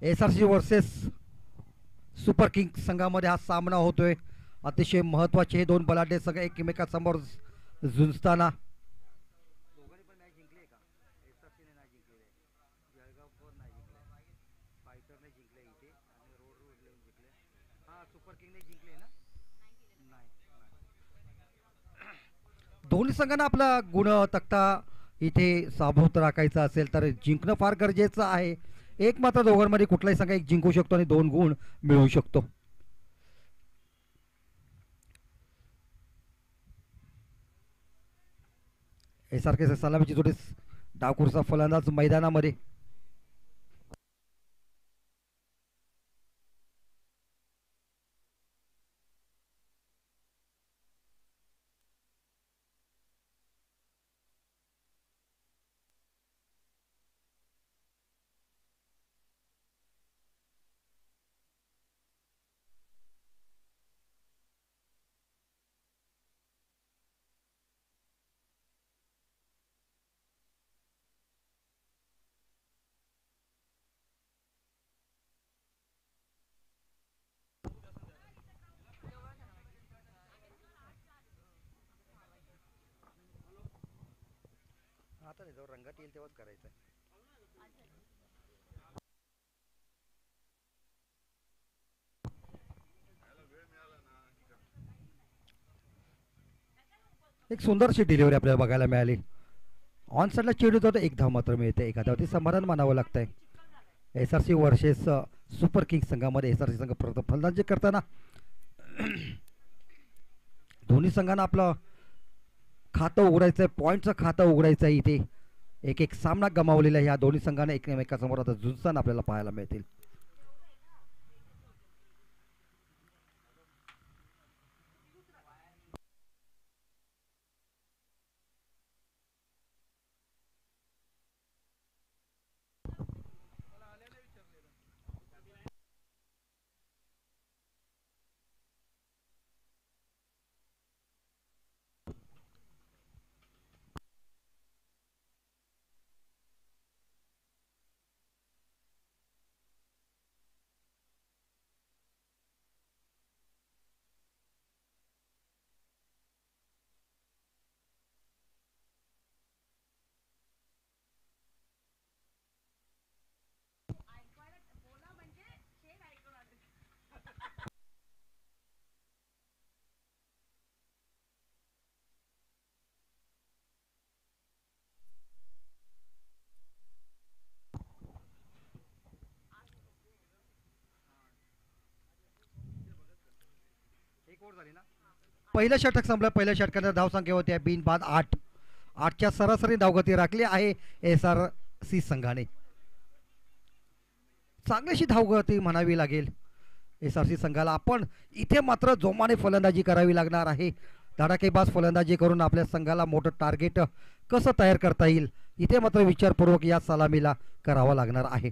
SRC versus super king संघामध्ये हा सामना होतोय. अतिशय महत्त्वाचे हे दोन बलाढ्य संघ एकमेकांसमोर झुंजताना. दोन्ही संघांना आपला गुण तक्ता इथे साबूत राखायचा असेल तर जिंकणं फार गरजेचं आहे. एक मात्र दोघांमध्ये कुठलाही संघ एक जिंकू शकतो आणि 2 गुण मिळवू शकतो. SRK सलामीची जोडी डावखुरचा फलंदाज मैदानामध्ये. आता नाही, जेव्हा रंगात येईल तेव्हाच करायचं. एक सुंदरशी डिलिव्हरी आपल्याला बघायला मिळाली. ऑन साईडला चेंडू जातो, एक धाव मात्र मिळते. एखाद्यावरती समाधान मानावं लागतंय. SRC वर्सेस सुपर किंग संघामध्ये SRC संघ प्रथम फलंदाजी करताना दोन्ही संघांना आपलं खातं उघडायचं आहे, पॉईंटचं खातं उघडायचं आहे. इथे एक एक सामना गमावलेला ह्या दोन्ही संघांना एकमेकांसमोर आता झुंजताना आपल्याला पाहायला मिळतील. पहिलं षटक संपलं. पहिल्या षटकाच्या धावसंख्या होत्या बिनबाद 8. 8च्या सरासरी धावगती राखली आहे SRC संघाने. चांगलीशी धावगती म्हणावी लागेल SRC संघाला. आपण इथे मात्र जोमाने फलंदाजी करावी लागणार आहे. धडाकेबाज फलंदाजी करून आपल्या संघाला मोठं टार्गेट कसं तयार करता येईल इथे मात्र विचारपूर्वक या सलामीला करावा लागणार आहे.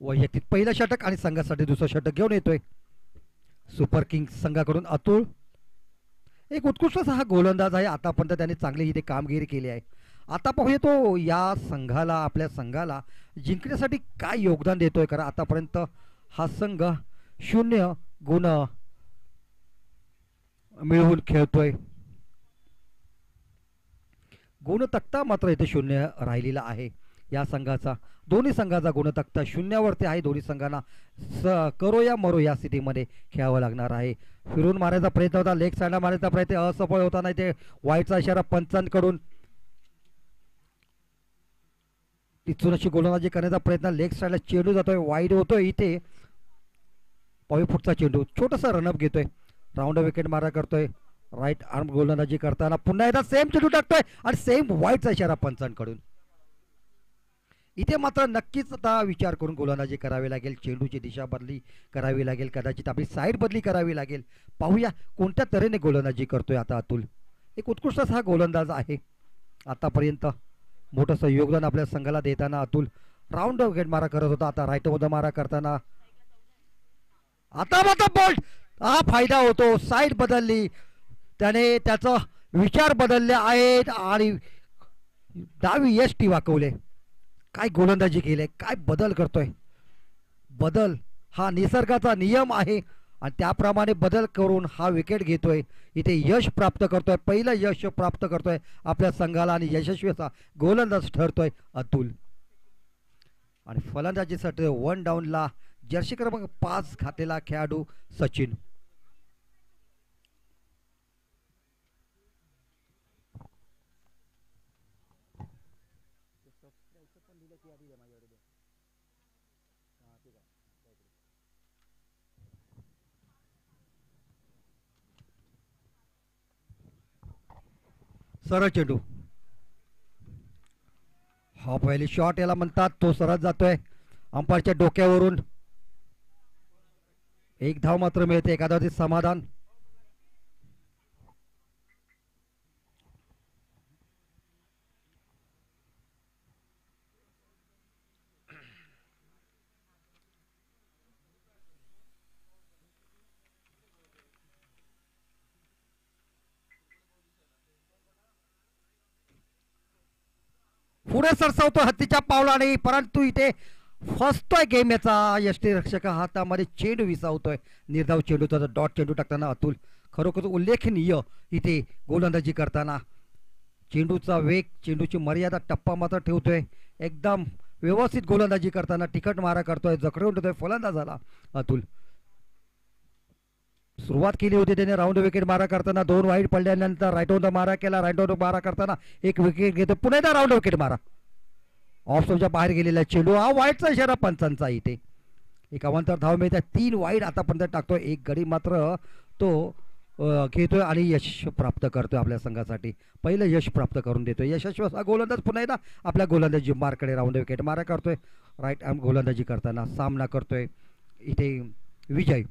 वैयक्तिक पहिलं षटक आणि संघासाठी दुसरं षटक घेऊन येतोय सुपर किंग्स संघाकडून अतुल. एक उत्कृष्ट हा गोलंदाज आहे. आतापर्यंत त्याने चांगली इथे कामगिरी केली आहे. आता पाहूया तो या संघाला आपल्या संघाला जिंकण्यासाठी काय योगदान देतोय. कारण आतापर्यंत हा संघ 0 गुण मिळवून खेळतोय. गुणतक्ता मात्र इथे 0 राहिलेला आहे या संघाचा. दोन्ही संघाचा गुणतक्ता 0वरती आहे. दोन्ही संघांना करो या मरो या स्थितीमध्ये खेळावं लागणार आहे. फिरून मारायचा प्रयत्न होता, लेग साईडला मारायचा प्रयत्न असफळ होता. नाही ते वाईटचा इशारा पंचांकडून. तिथून अशी गोलंदाजी करण्याचा प्रयत्न, लेग साईडला चेंडू जातोय, वाईड होतोय. इथे पावी फुटचा चेंडू, छोटासा रनअप घेतोय, राऊंड विकेट मारा करतोय. राईट आर्म गोलंदाजी करताना पुन्हा एकदा सेम चेंडू टाकतोय आणि सेम वाईटचा इशारा पंचांकडून. इथे मात्र नक्कीच आता विचार करून गोलंदाजी करावी लागेल. चेंडूची दिशा बदली करावी लागेल, कदाचित आपली साईड बदली करावी लागेल. पाहूया कोणत्या तऱ्हेने गोलंदाजी करतोय आता अतुल. एक उत्कृष्ट हा गोलंदाज आहे. आतापर्यंत मोठंसं योगदान आपल्या संघाला देताना अतुल राऊंड विकेट मारा करत होता. आता राईट मध्ये मारा करताना आता मात्र बोल्ट हा फायदा होतो. साईड बदलली त्याने, त्याचा विचार बदलले आहेत आणि डावी यष्टी वाकवले. काय गोलंदाजी केले, काय बदल करतोय. बदल हा निसर्गाचा नियम आहे आणि त्याप्रमाणे बदल करून हा विकेट घेतोय. इथे यश प्राप्त करतोय, पहिलं यश प्राप्त करतोय आपल्या संघाला आणि यशस्वीचा गोलंदाज ठरतोय अतुल. आणि फलंदाजीसाठी 1 डाऊनला जर्सी क्रमांक 5 घातलेला खेळाडू सचिन. सरळ चेंडू, हा पहिली शॉट याला म्हणतात, तो सरळ जातोय अंपायरच्या डोक्यावरून. एक धाव मात्र मिळते, एखाद्यावरती समाधान. पुढे सरसावतो हत्तीच्या पावलाने, परंतु इथे फसतोय गेम याचा. यष्टीरक्षक हातामध्ये चेंडू विसावतोय. निर्धाव चेंडूचा डॉट चेंडू टाकताना अतुल खरोखर उल्लेखनीय इथे गोलंदाजी करताना. चेंडूचा वेग, चेंडूची मर्यादा, टप्पा मात्र ठेवतोय. एकदम व्यवस्थित गोलंदाजी करताना तिखट मारा करतोय, जखडून ठेवतोय फलंदाजाला अतुल. सुरुवात केली होती त्याने राऊंड विकेट मारा करताना. 2 वाईट पडल्यानंतर राईट ऑन द मारा केला. राईट ऑन मारा करताना 1 विकेट घेतो. पुन्हा एकदा राऊंड विकेट मारा. ऑफ स्टंपच्या बाहेर गेलेला चेंडू, हा वाईटचा इशारा पंचांचा. इथे 51 धाव मिळतात. 3 वाईट आतापर्यंत टाकतोय. 1 गडी मात्र तो घेतोय आणि यश प्राप्त करतोय आपल्या संघासाठी. पहिलं यश प्राप्त करून देतोय. यशस्वी असा गोलंदाज पुन्हा एकदा आपल्या गोलंदाजी मार्कडे राऊंड विकेट मारा करतोय. राईट आर्म गोलंदाजी करताना सामना करतोय इथे विजय.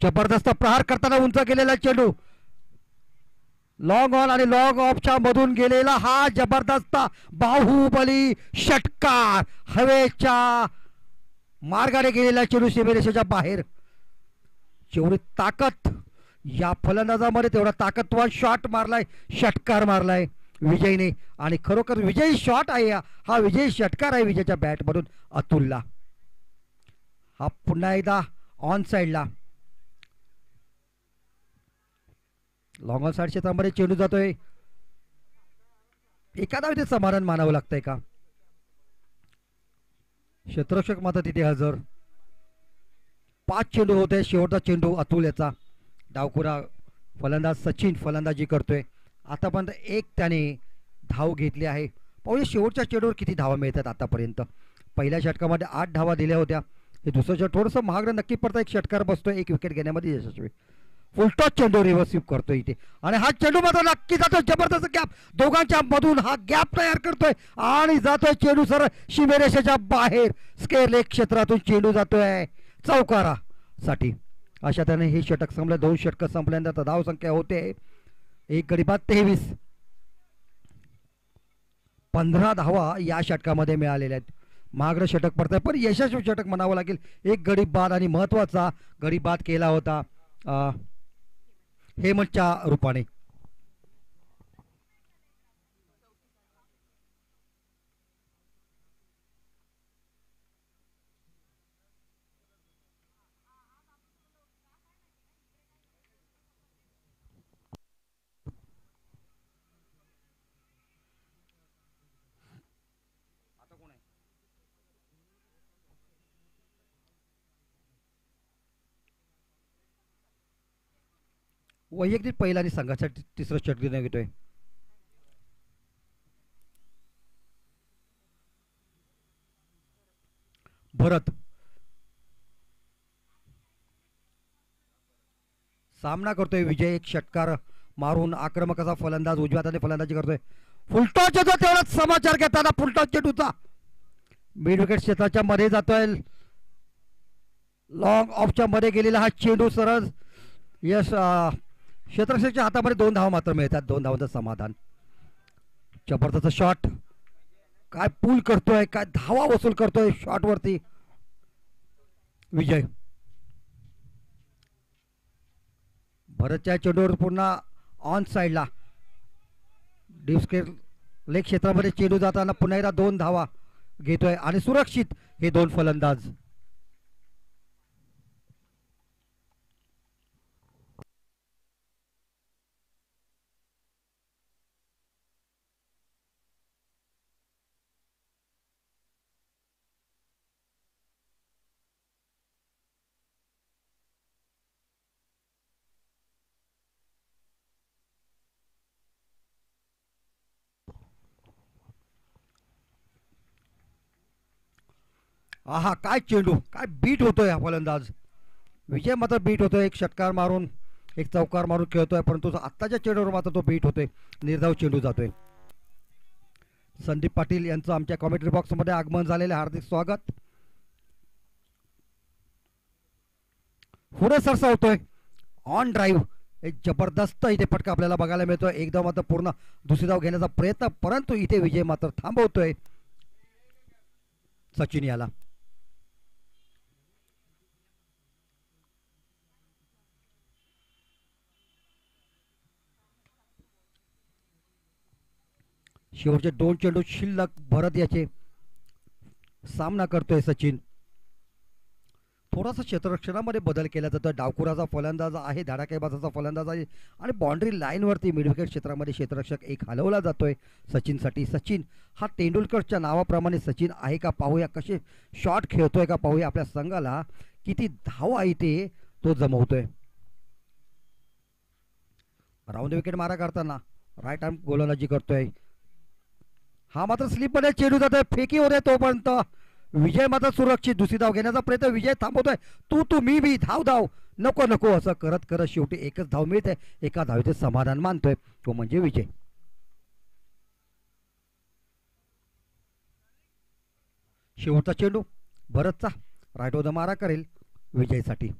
जबरदस्त प्रहार करताना उंच गेलेला चेंडू, लॉंग ऑन आणि लॉंग ऑफच्या मधून गेलेला हा जबरदस्त बाहुबली षटकार. हवेच्या मार्गाने गेलेला चेंडू सीमेरेषेच्या बाहेर. जेवढी ताकद या फलंदाजामध्ये तेवढा ताकदवान शॉट मारलाय, षटकार मारलाय विजयने. आणि खरोखर विजयी शॉट आहे हा, विजयी षटकार आहे विजयच्या बॅटमधून अतुलला. हा पुन्हा एकदा ऑन साइडला लॉंग ऑन साइड क्षेत्रामध्ये चेंडू जातोय. एखादा इथे समाधान मानावं लागतंय का. क्षेत्ररक्षक मात्र तिथे हजर. 5 चेंडू होते, शेवटचा चेंडू अतुल याचा. डावखुरा फलंदाज सचिन फलंदाजी करतोय. आतापर्यंत 1 त्याने धाव घेतली आहे. पाहूया शेवटच्या चेंडूवर किती धावा मिळतात आतापर्यंत. पहिल्या षटकामध्ये 8 धावा दिल्या होत्या. हे दुसरं षटक थोडंसं महागडं नक्की पडतं. 1 षटकार बसतोय, 1 विकेट घेण्यामध्ये यशस्वी. फुलटॉस चेंडू रिव्हर्सिव्ह करतोय इथे आणि हा चेंडू मात्र नक्की जातोय. जबरदस्त गॅप दोघांच्या मधून हा गॅप तयार करतोय आणि जातोय चेंडू सरळ सीमेरेषेच्या बाहेर. स्क्वेअर लेग क्षेत्रातून चेंडू जातोय चौकारासाठी. अशा त्याने हे षटक संपलं. 2 षटक संपल्यानंतर धाव संख्या होते 1 गडी बाद 23. 15 धावा या षटकामध्ये मिळालेल्या आहेत. महागडं षटक पडतंय पण यशस्वी षटक म्हणावं लागेल. 1 गडी बाद आणि महत्वाचा गडी बाद केला होता हेमंतच्या रूपाने. वैयक्तिक पहिला आणि संघाचा तिसरं षटक घेतोय. भरत सामना करतोय. विजय 1 षटकार मारून आक्रमक असा फलंदाज उजव्या हाताने फलंदाजी करतोय. फुलटॉसचा तेवढाच समाचार घेताना फुलटॉस चेंडूचा मिड विकेट क्षेत्राच्या मध्ये जातोय. लॉंग ऑफच्या मध्ये गेलेला हा चेंडू सरळ यश क्षेत्ररक्षकाच्या हातामध्ये 2 धावा मात्र मिळतात. 2 धावांचं समाधान. जबरदस्त शॉट काय पूल करतोय, काय धावा वसूल करतोय शॉट वरती विजय. भरतच्या चेंडूवर पुन्हा ऑन साइडला डिस्केट लेग क्षेत्रामध्ये चेंडू जाताना पुन्हा एकदा 2 धावा घेतोय आणि सुरक्षित हे 2 फलंदाज. आहा काय चेंडू, काय बीट होतोय हा फलंदाज विजय. मात्र बीट होतोय, एक षटकार मारून एक चौकार मारून खेळतोय, परंतु आत्ताच्या चेंडूवर मात्र तो बीट होतोय, निर्धाव चेंडू जातोय. संदीप पाटील यांचं आमच्या कॉमेंट्री बॉक्स मध्ये आगमन झालेले हार्दिक स्वागत. पुढे सरसावतोय ऑन ड्राईव्ह, एक जबरदस्त इथे फटका आपल्याला बघायला मिळतोय. एकदा मात्र पूर्ण दुसरी धाव घेण्याचा प्रयत्न, परंतु इथे विजय मात्र थांबवतोय सचिन याला. शेवटचे 2 चेंडू शिल्लक भरत याचे सामना करतोय सचिन. थोडासा क्षेत्ररक्षणामध्ये बदल केला जातो. डावखुराचा फलंदाज आहे, धडाकेबाजाचा फलंदाज आहे आणि बाउंड्री लाईनवरती मिडविकेट क्षेत्रामध्ये क्षेत्ररक्षक एक हलवला जातोय सचिनसाठी. सचिन हा तेंडुलकरच्या नावाप्रमाणे सचिन आहे का पाहूया, कसे शॉट खेळतोय का पाहूया, आपल्या संघाला किती धावा इथे तो जमवतोय. राऊंड विकेट मारा करताना राईट आर्म गोलंदाजी करतोय. हा मात्र स्लिपमध्ये चेंडू जातोय, फेकी होते तोपर्यंत विजय मात्र सुरक्षित दुसरी धाव घेण्याचा प्रयत्न. विजय थांबवतोय, तू मी धाव धाव नको नको असं करत करत शेवटी एकच धाव मिळते. एका धावेचे समाधान मानतोय, तो म्हणजे विजय. शेवटचा चेंडू भरतचा राईट ओव्हर मारा करेल विजयसाठी.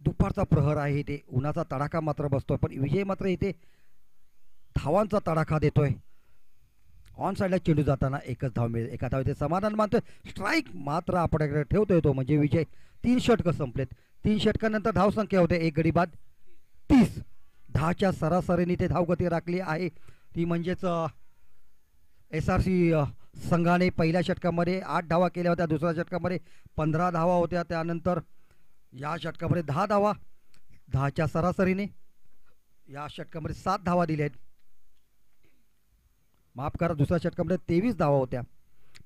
दुपारचा प्रहर आहे इथे, उन्हाचा तडाखा मात्र बसतोय, पण विजय मात्र इथे धावांचा तडाखा देतोय. ऑन साइडला चेंडू जाताना एकच धाव मिळेल, एका धावेचे समाधान मानतोय. स्ट्राईक मात्र आपल्याकडे ठेवतोय तो म्हणजे विजय. 3 षटकं संपलेत, 3 षटकानंतर धावसंख्या होते 1 गडी बाद 30. 10च्या सरासरीने ते धावगती राखली आहे, ती म्हणजेच SRC संघाने पहिल्या षटकामध्ये 8 धावा केल्या होत्या, दुसऱ्या षटकामध्ये 15 धावा होत्या, त्यानंतर या षटकामध्ये 10 धावा, 10च्या सरासरीने या षटकामध्ये 7 धावा दिल्या आहेत. माफ करा, दुसऱ्या षटकामध्ये 23 धावा होत्या,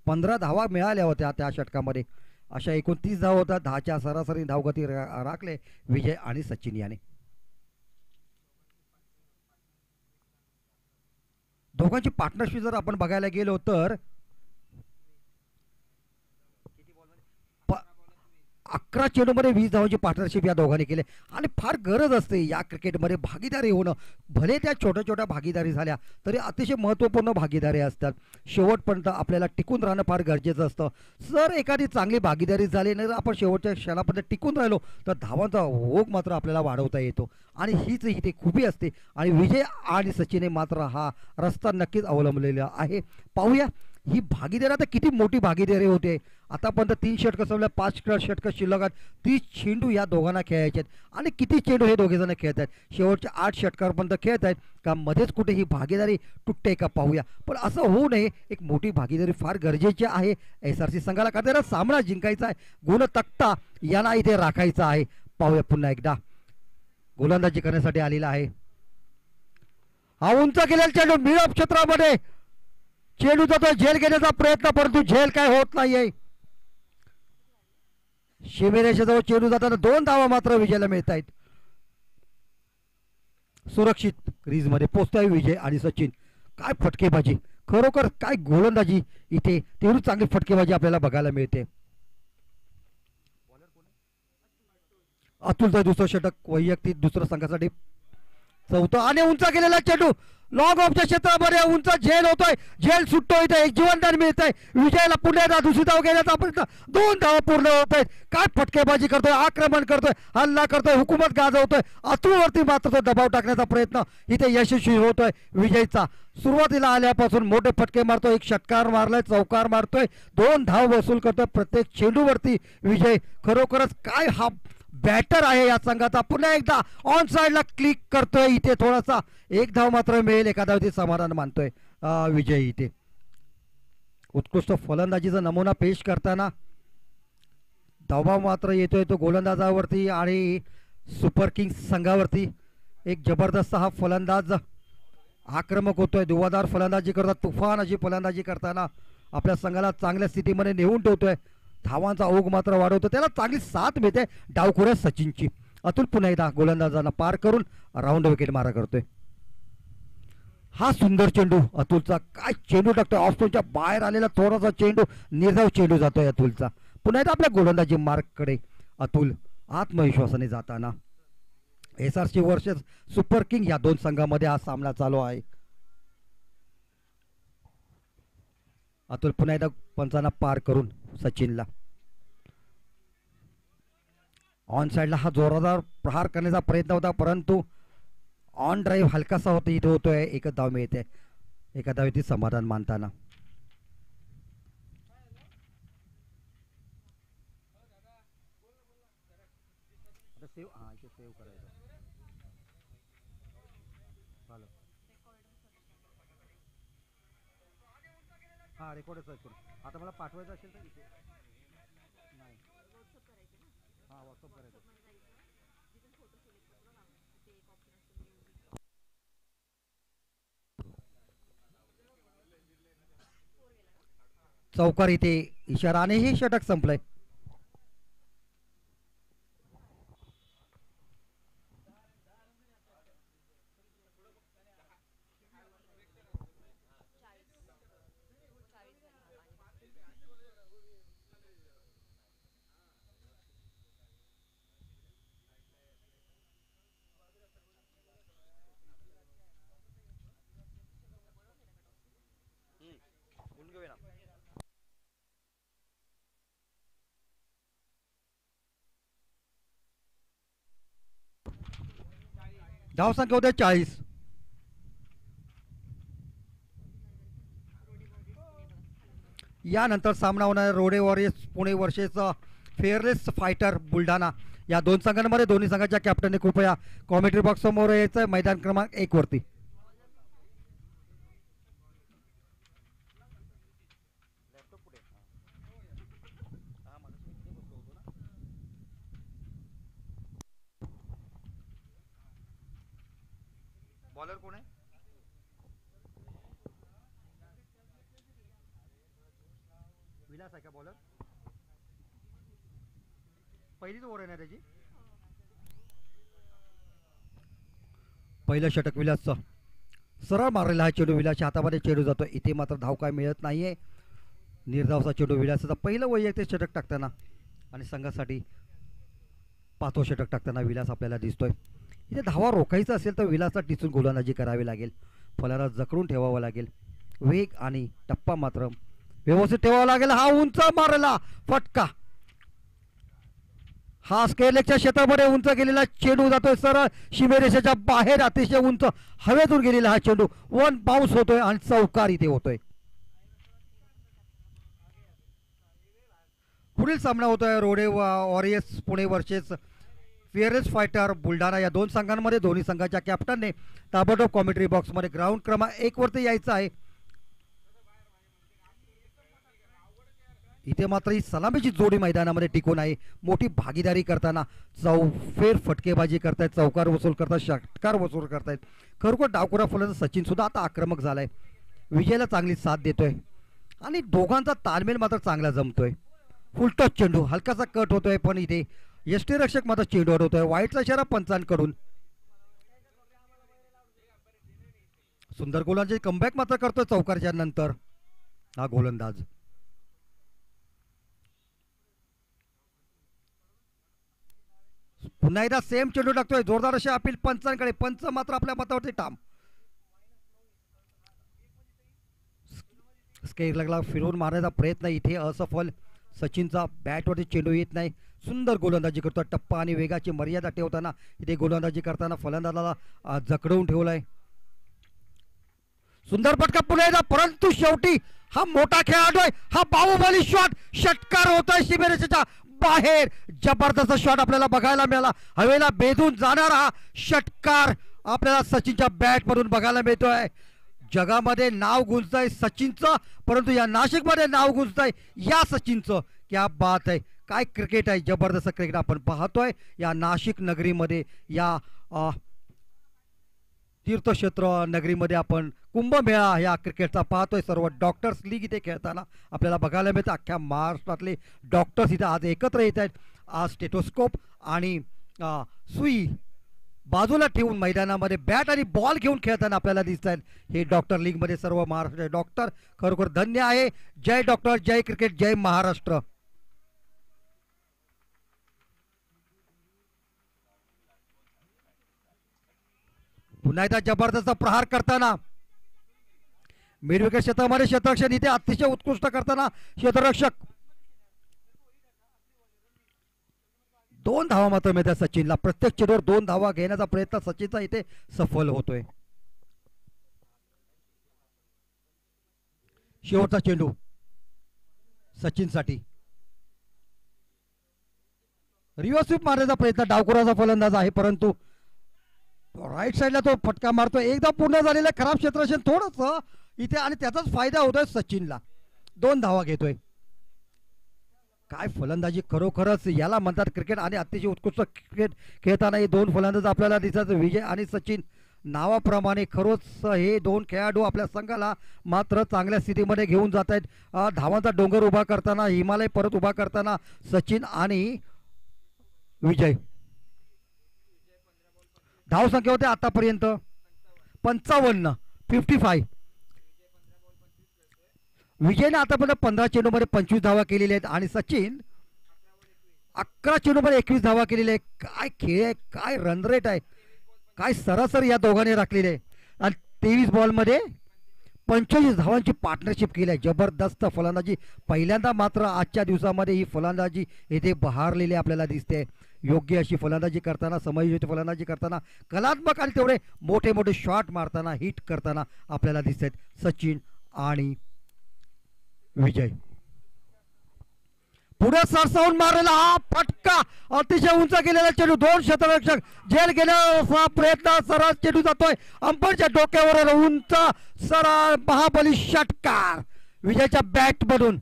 15 धावा मिळाल्या होत्या त्या षटकामध्ये. अशा एकूण 30 धावा होत्या. 10च्या सरासरी धावगती राखले विजय आणि सचिन याने. दोघांची पार्टनरशिप जर आपण बघायला गेलो तर 11 चेंडूमध्ये 20 धावांची पार्टनरशिप या दोघांनी केली आणि फार गरज असते या क्रिकेटमध्ये भागीदारी होणं. भले त्या छोट्या छोट्या भागीदारी झाल्या तरी अतिशय महत्त्वपूर्ण भागीदारी असतात. शेवटपर्यंत आपल्याला टिकून राहणं फार गरजेचं असतं. जर एखादी चांगली भागीदारी झाली नाही तर आपण शेवटच्या क्षणापर्यंत टिकून राहिलो तर धावांचा ओघ मात्र आपल्याला वाढवता येतो आणि हीच इथे खूबी असते. आणि विजय आणि सचिनने मात्र हा रस्ता नक्कीच अवलंबलेला आहे. पाहूया ही भागीदारी आता किती मोठी भागीदारी होते. आतापर्यंत 3 षटकं संपल्या, 5 षटकं शिल्लक आहेत. 30 चेंडू या दोघांना खेळायचे आहेत आणि किती चेंडू हे दोघे जण खेळत आहेत. शेवटच्या 8 षटकांपर्यंत खेळत आहेत का मध्येच कुठे ही भागीदारी तुटते का पाहूया. पण असं होऊ नये, एक मोठी भागीदारी फार गरजेची आहे SRC संघाला, कारण त्याला सामना जिंकायचा आहे. गुणतक्ता यांना इथे राखायचा आहे. पाहूया पुन्हा एकदा गोलंदाजी करण्यासाठी आलेला आहे. हा उंच केलेला चेंडू मिडऑफ क्षेत्रामध्ये चेंडू जातो, झेल घेण्याचा प्रयत्न, परंतु झेल काय होत नाहीये. शिमेरेषेजवळ चेंडू जाताना 2 धावा मात्र विजयला मिळत आहेत. सुरक्षित क्रीज मध्ये पोहोचताय विजय आणि सचिन. काय फटकेबाजी, खरोखर काय गोलंदाजी, इथे तेवढी चांगली फटकेबाजी आपल्याला बघायला मिळते. अतुलचं दुसरं षटक वैयक्तिक दुसरं संघासाठी चौथा आणि उंच गेलेला चेंडू लॉंग ऑफच्या क्षेत्रामध्ये उंच झेल होतोय, झेल सुटतो, इथे एक जीवनदान मिळतंय विजयाला. पुन्हा एकदा दुसरी धाव घेण्याचा प्रयत्न, 2 धावा पूर्ण होत आहेत. काय फटकेबाजी करतोय, आक्रमण करतोय, हल्ला करतोय, हुकूमत गाजवतोय. अतुलवरती मात्र तो दबाव टाकण्याचा प्रयत्न इथे यशस्वी होतोय विजयचा. सुरुवातीला आल्यापासून मोठे फटके मारतोय, एक षटकार मारलाय, चौकार मारतोय, 2 धाव वसूल करतोय प्रत्येक चेंडूवरती विजय. खरोखरच काय हा बॅटर आहे या संघाचा. पुन्हा एकदा ऑन साइडला क्लिक करतोय, इथे थोडासा एक धाव मात्र मिळेल, एका धावती समाधान मानतोय विजय. इथे उत्कृष्ट फलंदाजीचा नमुना पेश करताना दबाव मात्र येतोय तो गोलंदाजावरती आणि सुपर किंग्स संघावरती. एक जबरदस्त हा फलंदाज आक्रमक होतोय, दुवादार फलंदाजी करतात, तुफान अशी फलंदाजी करताना आपल्या संघाला चांगल्या स्थितीमध्ये नेऊन ठेवतोय. धावांचा ओघ मात्र वाढवतो, त्याला चांगली साथ मिळते डावखुऱ्या सचिनची. अतुल पुन्हा एकदा गोलंदाजांना पार करून राऊंड विकेट मारा करतोय. हा सुंदर चेंडू अतुलचा, काय चेंडू टाकतोय, ऑफस्टोनच्या बाहेर आलेला थोडासा चेंडू, निर्धाव चेंडू जातोय अतुलचा. पुन्हा एकदा आपल्या गोलंदाजी मार्ककडे अतुल आत्मविश्वासाने जाताना. SRC वर्सेस सुपर किंग या 2 संघामध्ये हा सामना चालू आहे. अतुल पुन्हा एकदा पंचांना पार करून सचिनला. ऑन साइडला हा जोरदार प्रहार करण्याचा प्रयत्न होता, परंतु ऑन ड्राईव्ह हलकासा होता, इथे होतोय, एकच धाव मिळते, एका धावेतील समाधान मानताना. हा रेकॉर्ड सर्च करू, आता मला पाठवायचं असेल तर इथे नाही, हा व्हॉट्सअप करायचं. चौकार इथे इशारा आणि हे षटक संपलंय. धावसंख्या होत्या 40. यानंतर सामना होणार रोडे warriors Pune versus fearless fighter Buldhana या 2 संघांमध्ये. दोन्ही संघाच्या कॅप्टनने कृपया कॉमेंट्री बॉक्स समोर यायचं, मैदान क्रमांक 1 वरती. बॉलर कोण आहे? विलास आहे का बॉलर? पहिलीच ओव्हर आहे ना त्याची. पहिलं षटक विलासचं, सरळ मारलेला हा चेंडू विलासच्या हातामध्ये चेंडू जातो, इथे मात्र धाव काय मिळत नाहीये. निर्धावचा चेंडू विलासाचा पहिलं वैयक्तिक षटक टाकताना आणि संघासाठी 5वं षटक टाकताना विलास आपल्याला दिसतोय. इथे धावा रोखायचं असेल तर विलासला टिचून गोलंदाजी करावी लागेल, फलंदाज जखडून ठेवावं लागेल, वेग आणि टप्पा मात्र व्यवस्थित ठेवावा लागेल. हा उंच मारला फटका, हा स्केलेकच्या क्षेत्रामध्ये उंच गेलेला चेंडू जातोय सरळ सीमेरेषेच्या बाहेर, अतिशय उंच हवेतून गेलेला हा चेंडू 1 बाउन्स होतोय आणि चौकार इथे होतोय. पुढील सामना होतोय रोडे warriors Pune versus fearless fighter Buldhana या 2 संघांमध्ये. दोन्ही संघाच्या कॅप्टनने ताबडतोब कॉमेंट्री बॉक्समध्ये ग्राउंड क्रमांक 1 वरती यायचं आहे. इथे मात्र ही सलामीची जोडी मैदानामध्ये टिकून आहे, मोठी भागीदारी करताना चौफेर फटकेबाजी करतायत, चौकार वसूल करतात, षटकार वसूल करतायत. खरोखर डावखुरा फलंदाज सचिन सुद्धा आता आक्रमक झालाय, विजयाला चांगली साथ देतोय आणि दोघांचा ताळमेळ मात्र चांगला जमतोय. फुलटॉस चेंडू हलकासा कट होतोय, पण इथे यष्टीरक्षक मात्र चेंडू अडवतोय. वाईटचा इशारा पंचांकडून. सुंदर गोलंदाजी कमबॅक मात्र करतोय चौकारच्या नंतर हा गोलंदाज. पुन्हा एकदा सेम चेंडू टाकतोय, जोरदार अशी अपील पंचांकडे, पंच मात्र आपल्या मतावरती ठाम. स्केलला फिरवून मारण्याचा प्रयत्न इथे असफल. सचिनचा बॅटवरती चेंडू येत नाही. सुंदर गोलंदाजी करतो, टप्पा आणि वेगाची मर्यादा ठेवताना इथे गोलंदाजी करताना फलंदाजाला जखडवून ठेवलाय. सुंदर फटका पुन्हा एकदा, परंतु शेवटी हा मोठा खेळाडू आहे, हा बाहुबली शॉट षटकार होतोय सीमेरेषेच्या बाहेर. जबरदस्त शॉट आपल्याला बघायला मिळाला, हवेला बेधून जाणारा हा षटकार आपल्याला सचिनच्या बॅट मधून बघायला मिळतोय. जगामध्ये नाव गुंजतंय सचिनचं, परंतु या नाशिकमध्ये नाव गुंजतंय या सचिनचं. क्या बात आहे, काय क्रिकेट आहे, जबरदस्त क्रिकेट आपण पाहतोय या नाशिक नगरीमध्ये, या तीर्थक्षेत्र नगरीमध्ये आपण कुंभमेळा या क्रिकेटचा पाहतोय. सर्व डॉक्टर्स लीग इथे खेळताना आपल्याला बघायला मिळतं. अख्ख्या महाराष्ट्रातले डॉक्टर्स इथे आज एकत्र येत आहेत. आज स्टेटोस्कोप आणि सुई बाजूला ठेवून मैदानामध्ये बॅट आणि बॉल घेऊन खेळताना आपल्याला दिसत आहेत हे डॉक्टर लीगमध्ये सर्व महाराष्ट्राचे डॉक्टर. खरोखर धन्य आहे. जय डॉक्टर, जय क्रिकेट, जय महाराष्ट्र. पुन्हा एकदा जबरदस्त प्रहार करताना मिडविकेट क्षेत्रामध्ये क्षेत्ररक्षण इथे अतिशय उत्कृष्ट करताना क्षेत्ररक्षक. 2 धावा मात्र मिळतात सचिनला. प्रत्येक चेंडूवर 2 धावा घेण्याचा प्रयत्न सचिनचा इथे सफल होतोय. शेवटचा चेंडू सचिनसाठी. रिव्हर्स स्वीप मारण्याचा प्रयत्न डावखुराचा फलंदाज आहे, परंतु राईट साईडला तो फटका मारतोय. एकदा पूर्ण झालेलं खराब क्षेत्ररक्षण थोडंसं इथे, आणि त्याचाच फायदा होतोय सचिनला. 2 धावा घेतोय. काय फलंदाजी, खरोखरच याला म्हणतात क्रिकेट, आणि अतिशय उत्कृष्ट क्रिकेट खेळताना हे 2 फलंदाज आपल्याला दिसतात, विजय आणि सचिन. नावाप्रमाणे खरोच हे 2 खेळाडू आपल्या संघाला मात्र चांगल्या स्थितीमध्ये घेऊन जात आहेत. धावांचा डोंगर उभा करताना, हिमालय परत उभा करताना सचिन आणि विजय. धाव संख्या होते आतापर्यंत 55, 55. विजयने आतापर्यंत 15 चेंडूमध्ये 25 धावा केलेल्या आहेत, आणि सचिन 11 चेंडूमध्ये 21 धावा केलेल्या आहे. काय खेळ आहे, काय रन रेट आहे, काय सरासरी या दोघांनी राखलेली आहे. आणि 23 बॉलमध्ये 25 धावांची पार्टनरशिप केली आहे. जबरदस्त फलंदाजी. पहिल्यांदा मात्र आजच्या दिवसामध्ये ही फलंदाजी येथे बहारलेली आपल्याला दिसते. योग्य अशी फलंदाजी करताना, समयोचित फलंदाजी करताना, कलात्मक आणि तेवढे मोठे मोठे शॉट मारताना, हिट करताना आपल्याला दिसत आहेत सचिन आणि विजय. पुढे सरसावून मारलेला हा फटका, अतिशय उंच गेलेला चेंडू, 2 क्षेत्ररक्षक झेल गेला प्रयत्न, सरळ चेंडू जातोय अंपायरच्या डोक्यावर, उंच सरळ महाबली षटकार विजयच्या बॅट मधून.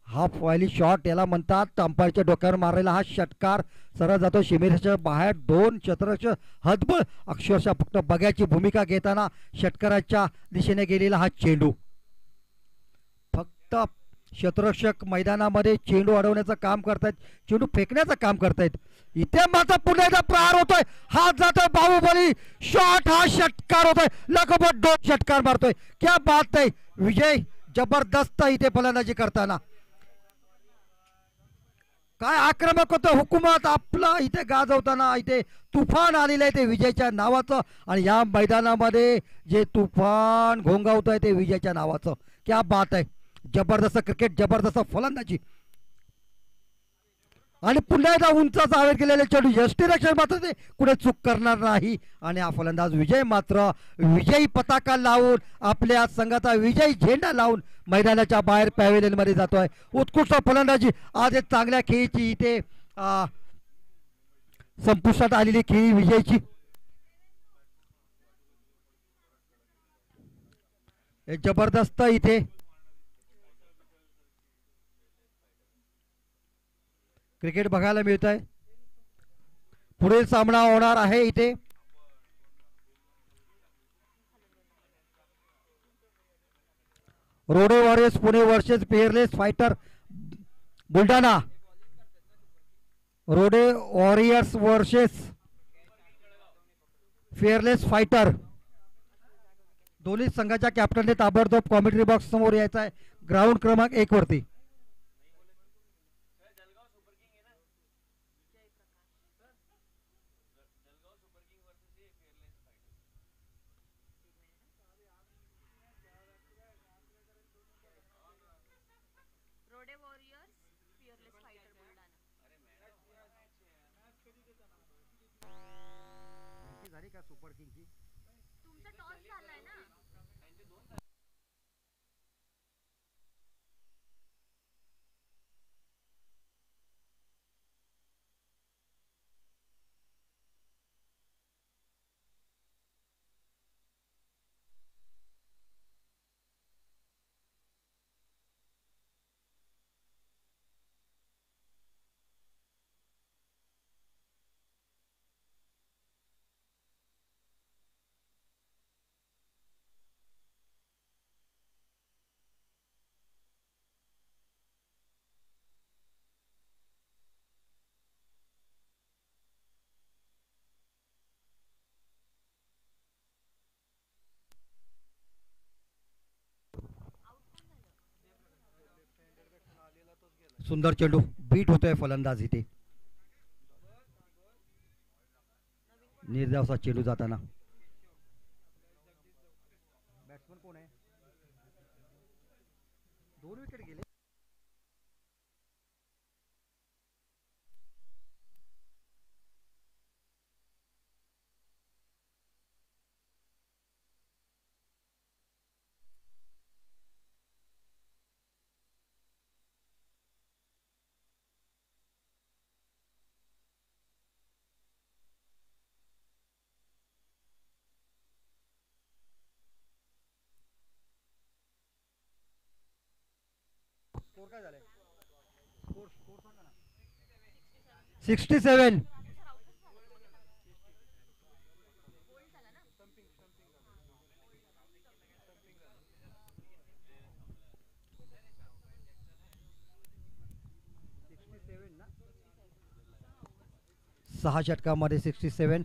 हा फॉइली शॉट याला म्हणतात. अंपायरच्या डोक्यावर मारलेला हा षटकार सरळ जातो सीमेरेषेच्या बाहेर. 2 क्षेत्ररक्षक हतबल अक्षरशः फक्त बघ्याची भूमिका घेताना षटकाराच्या दिशेने गेलेला हा चेंडू. फक्त क्षेत्ररक्षक मैदानामध्ये चेंडू अडवण्याचं काम करतायत, चेंडू फेकण्याचं काम करतायत. इथे मात्र पुन्हा एकदा प्रहार होतोय, हात जातोय बाहुबली शॉट, हा षटकार होतोय, लगोपाठ 2 षटकार मारतोय. क्या बात आहे. विजय जबरदस्त इथे फलंदाजी करताना. काय आक्रमक होतं, हुकूमत आपला इथे गाजवताना इथे तुफान आलेलं आहे ते विजयच्या नावाचं, आणि या मैदानामध्ये जे तुफान घोंगावत आहे ते विजयच्या नावाचं. क्या बात आहे. जबरदस्त क्रिकेट, जबरदस्त फलंदाजी, आणि पुन्हा एकदा उंचाचा हवेत गेलेले चेंडू. यष्टीरक्षक मात्र ते कुठे चूक करणार नाही, आणि हा फलंदाज विजय मात्र विजयी पताका लावून, आपल्या संघाचा विजयी झेंडा लावून मैदानाच्या बाहेर पॅव्हेलियन मध्ये जातोय. उत्कृष्ट फलंदाजी. आज एक चांगल्या खेळीची इथे संपुष्टात आलेली खेळी विजयची. जबरदस्त इथे क्रिकेट बघायला मिळत आहे. पुढील सामना होणार आहे इथे रोडे warriors Pune versus fearless fighter Buldhana. रोडे वॉरियर्स वर्सेस फेअरलेस फायटर. दोन्ही संघाच्या कॅप्टनने ताबडतोब कॉमेंट्री बॉक्स समोर यायचा आहे, ग्राउंड क्रमांक 1 वरती. झाली का सुपर किंगची? सुंदर चेंडू, बीट होतोय फलंदाज इथे. निर्धावसा चेंडू जाताना. बॅट्समन कोण आहे? 2 विकेट गेले. स्कोर काय झालाय? स्कोर स्कोर सांगा ना. 67. 6 षटकामध्ये 67.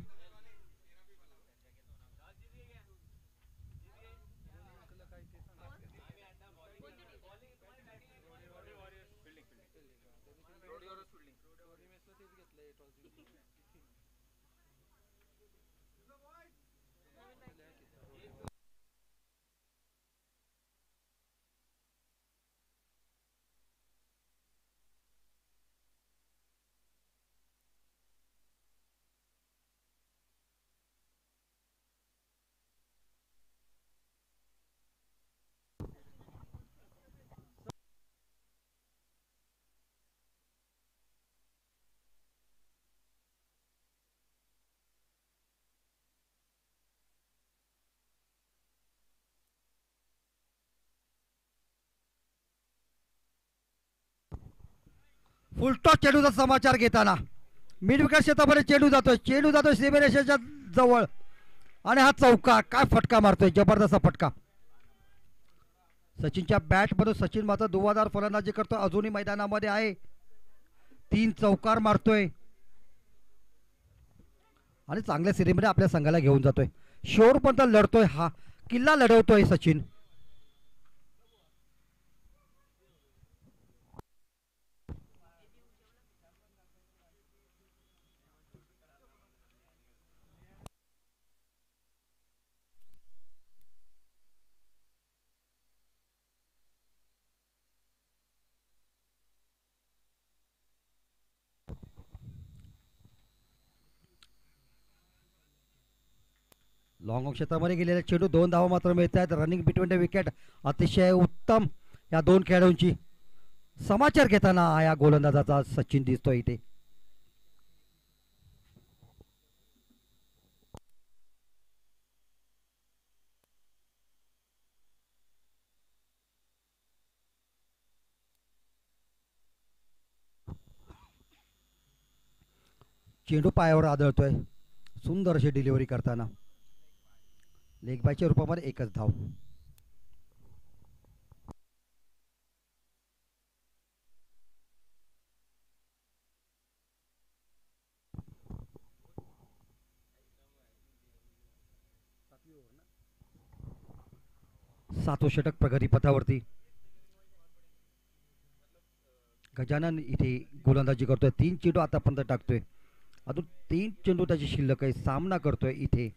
फुलटॉस चेंडूचा समाचार घेताना मिड विकेट क्षेत्रामध्ये चेंडू जातोय सीमेरेषेच्या जवळ आणि हा चौका. काय फटका मारतोय, जबरदस्त फटका. सचिनच्या बॅट मधून सचिन मात्र दुवादार फलंदाजी करतोय, अजूनही मैदानामध्ये आहे. 3 चौकार मारतोय आणि चांगल्या सिरीमध्ये आपल्या संघाला घेऊन जातोय. शेवटपर्यंत लढतोय, हा किल्ला लढवतोय सचिन. लॉंग क्षेत्रामध्ये गेलेला चेंडू, 2 धावा मात्र मिळत आहेत. रनिंग बिटवीन द विकेट अतिशय उत्तम या 2 खेळाडूंची. समाचार घेताना या गोलंदाजाचा सचिन दिसतोय इथे. चेंडू पायावर आदळतोय, सुंदर अशी डिलिव्हरी करताना. लेग बायच्या रूपामध्ये एकच धाव. सातवं षटक प्रगतीपथावरती. गजानन इथे गोलंदाजी करतोय, 3 चेंडू आतापर्यंत टाकतोय. अजून 3 चेंडू त्याची शिल्लक आहे. सामना करतोय इथे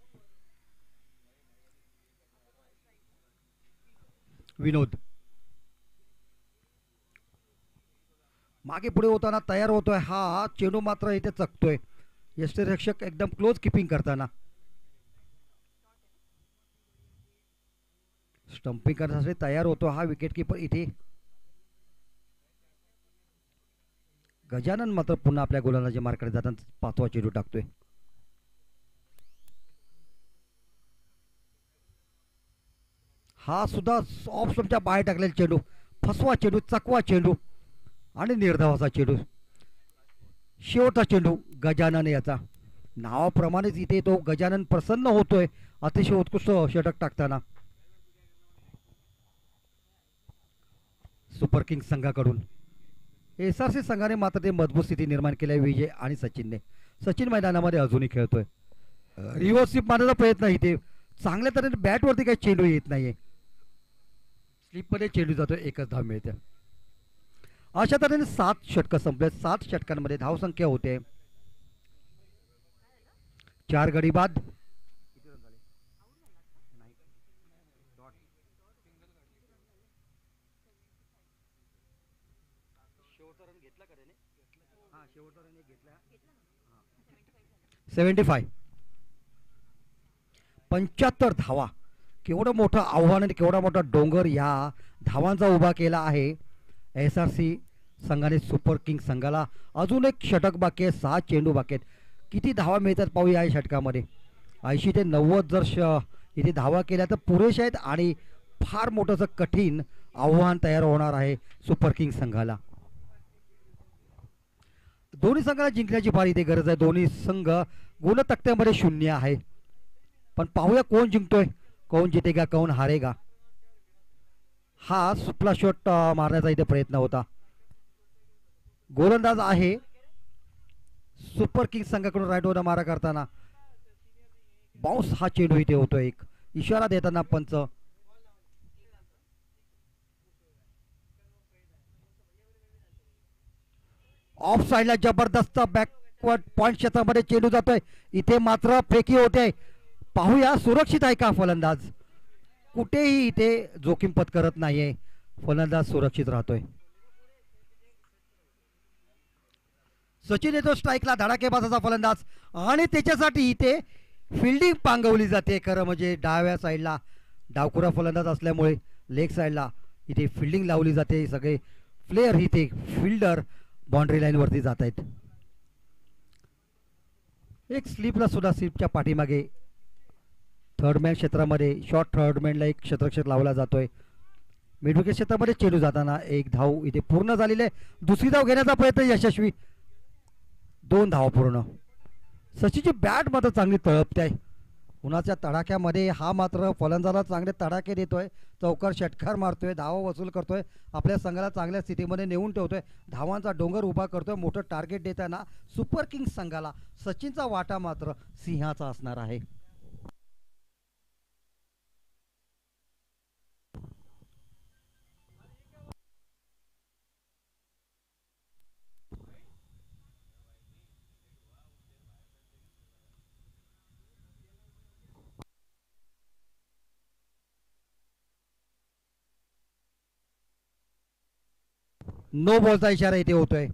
विनोद. मागे पुढे होताना तयार होतोय, हा चेंडू मात्र इथे चकतोय. यष्टीरक्षक एकदम क्लोज किपिंग करताना स्टंपिंग करण्यासाठी तयार होतो हा विकेट किपर इथे. गजानन मात्र पुन्हा आपल्या गोलंदाजी मार्कडे जाताना पाचवा चेंडू टाकतोय. हा सुद्धा ऑफ स्टंपच्या बाहेर टाकलेला चेंडू, फसवा चेंडू, चकवा चेंडू आणि निर्धावाचा चेंडू. शेवटचा चेंडू गजानन याचा. नावाप्रमाणेच इथे तो गजानन प्रसन्न होतोय अतिशय उत्कृष्ट षटक टाकताना. सुपर किंग्स संघाकडून SRC संघाने मात्र ते मजबूत स्थिती निर्माण केली आहे. विजय आणि सचिनने. सचिन मैदानामध्ये अजूनही खेळतोय. रिव्हर्स स्वीप मारण्याचा प्रयत्न इथे चांगल्या तऱ्हेने बॅटवरती काही चेंडू येत नाहीये. स्लिपमध्ये चेंडू जातोय, एकच धाव मिळते. अशा तऱ्हेने 7 षटकं संपले. 7 षटकांमध्ये धावसंख्या होते 4 गडी बाद. शेवटचा रन घेतला का त्याने? हां, शेवटचा रन घेतला. 75 75 धावा. केवढं मोठं आव्हान आणि केवढा मोठा डोंगर या धावांचा उभा केला आहे SRC संघाने सुपर किंग संघाला. अजून एक षटक बाकी आहे, 6 चेंडू बाकी आहेत. किती धावा मिळतात पाहूया या षटकामध्ये. 80 ते 90 जर इथे धावा केल्या तर पुरेशा आहेत आणि फार मोठंसं कठीण आव्हान तयार होणार आहे सुपर किंग संघाला. दोन्ही संघाला जिंकण्याची फार इथे गरज आहे. दोन्ही संघ गुणतक्त्यामध्ये 0 आहे. पण पाहूया कोण जिंकतोय, कोण जितेगा, कोण हारेगा. हा सुपला शॉट मारण्याचा इथे प्रयत्न होता. गोलंदाज आहे सुपर किंग्स संघाकडून राईट ओव्हर मारा करताना. बाउन्स हा चेंडू इथे होतोय. एक इशारा देताना पंच. ऑफ साइडला जबरदस्त बॅकवर्ड पॉइंट क्षेत्रामध्ये चेंडू जातोय. इथे मात्र फेकी होते. पाहूया सुरक्षित आहे का फलंदाज. कुठेही इथे जोखीम पत्करत नाहीये. फलंदाज सुरक्षित राहतोय. सचिन येतो स्ट्राईकला. धडाकेबाजाचा फलंदाज आणि त्याच्यासाठी इथे फिल्डिंग पांगवली जाते. खरं म्हणजे डाव्या साईडला डावखुरा फलंदाज असल्यामुळे लेग साईडला इथे फिल्डिंग लावली जाते. सगळे प्लेयर इथे फिल्डर बाउंड्री लाईन वरती जात आहेत. एक स्लिपला सुद्धा स्लिपच्या पाठीमागे थर्डमॅन क्षेत्रामध्ये शॉर्ट थर्डमॅनला एक क्षेत्रक्षक लावला जातोय. मिडविकेट क्षेत्रामध्ये चेंडू जाताना एक धाव इथे पूर्ण झालेली आहे. दुसरी धाव घेण्याचा प्रयत्न यशस्वी. 2 धावा पूर्ण. सचिनची बॅट मात्र चांगली तळपते आहे. उन्हाच्या तडाख्यामध्ये हा मात्र फलंदाजाला चांगले तडाखे देतोय. चौकार षटकार मारतोय. धावा वसूल करतोय. आपल्या संघाला चांगल्या स्थितीमध्ये नेऊन ठेवतोय. धावांचा डोंगर उभा करतोय. मोठं टार्गेट देताना सुपर किंग्स संघाला सचिनचा वाटा मात्र सिंहाचा असणार आहे. नो बॉलचा इशारा इथे होतोय.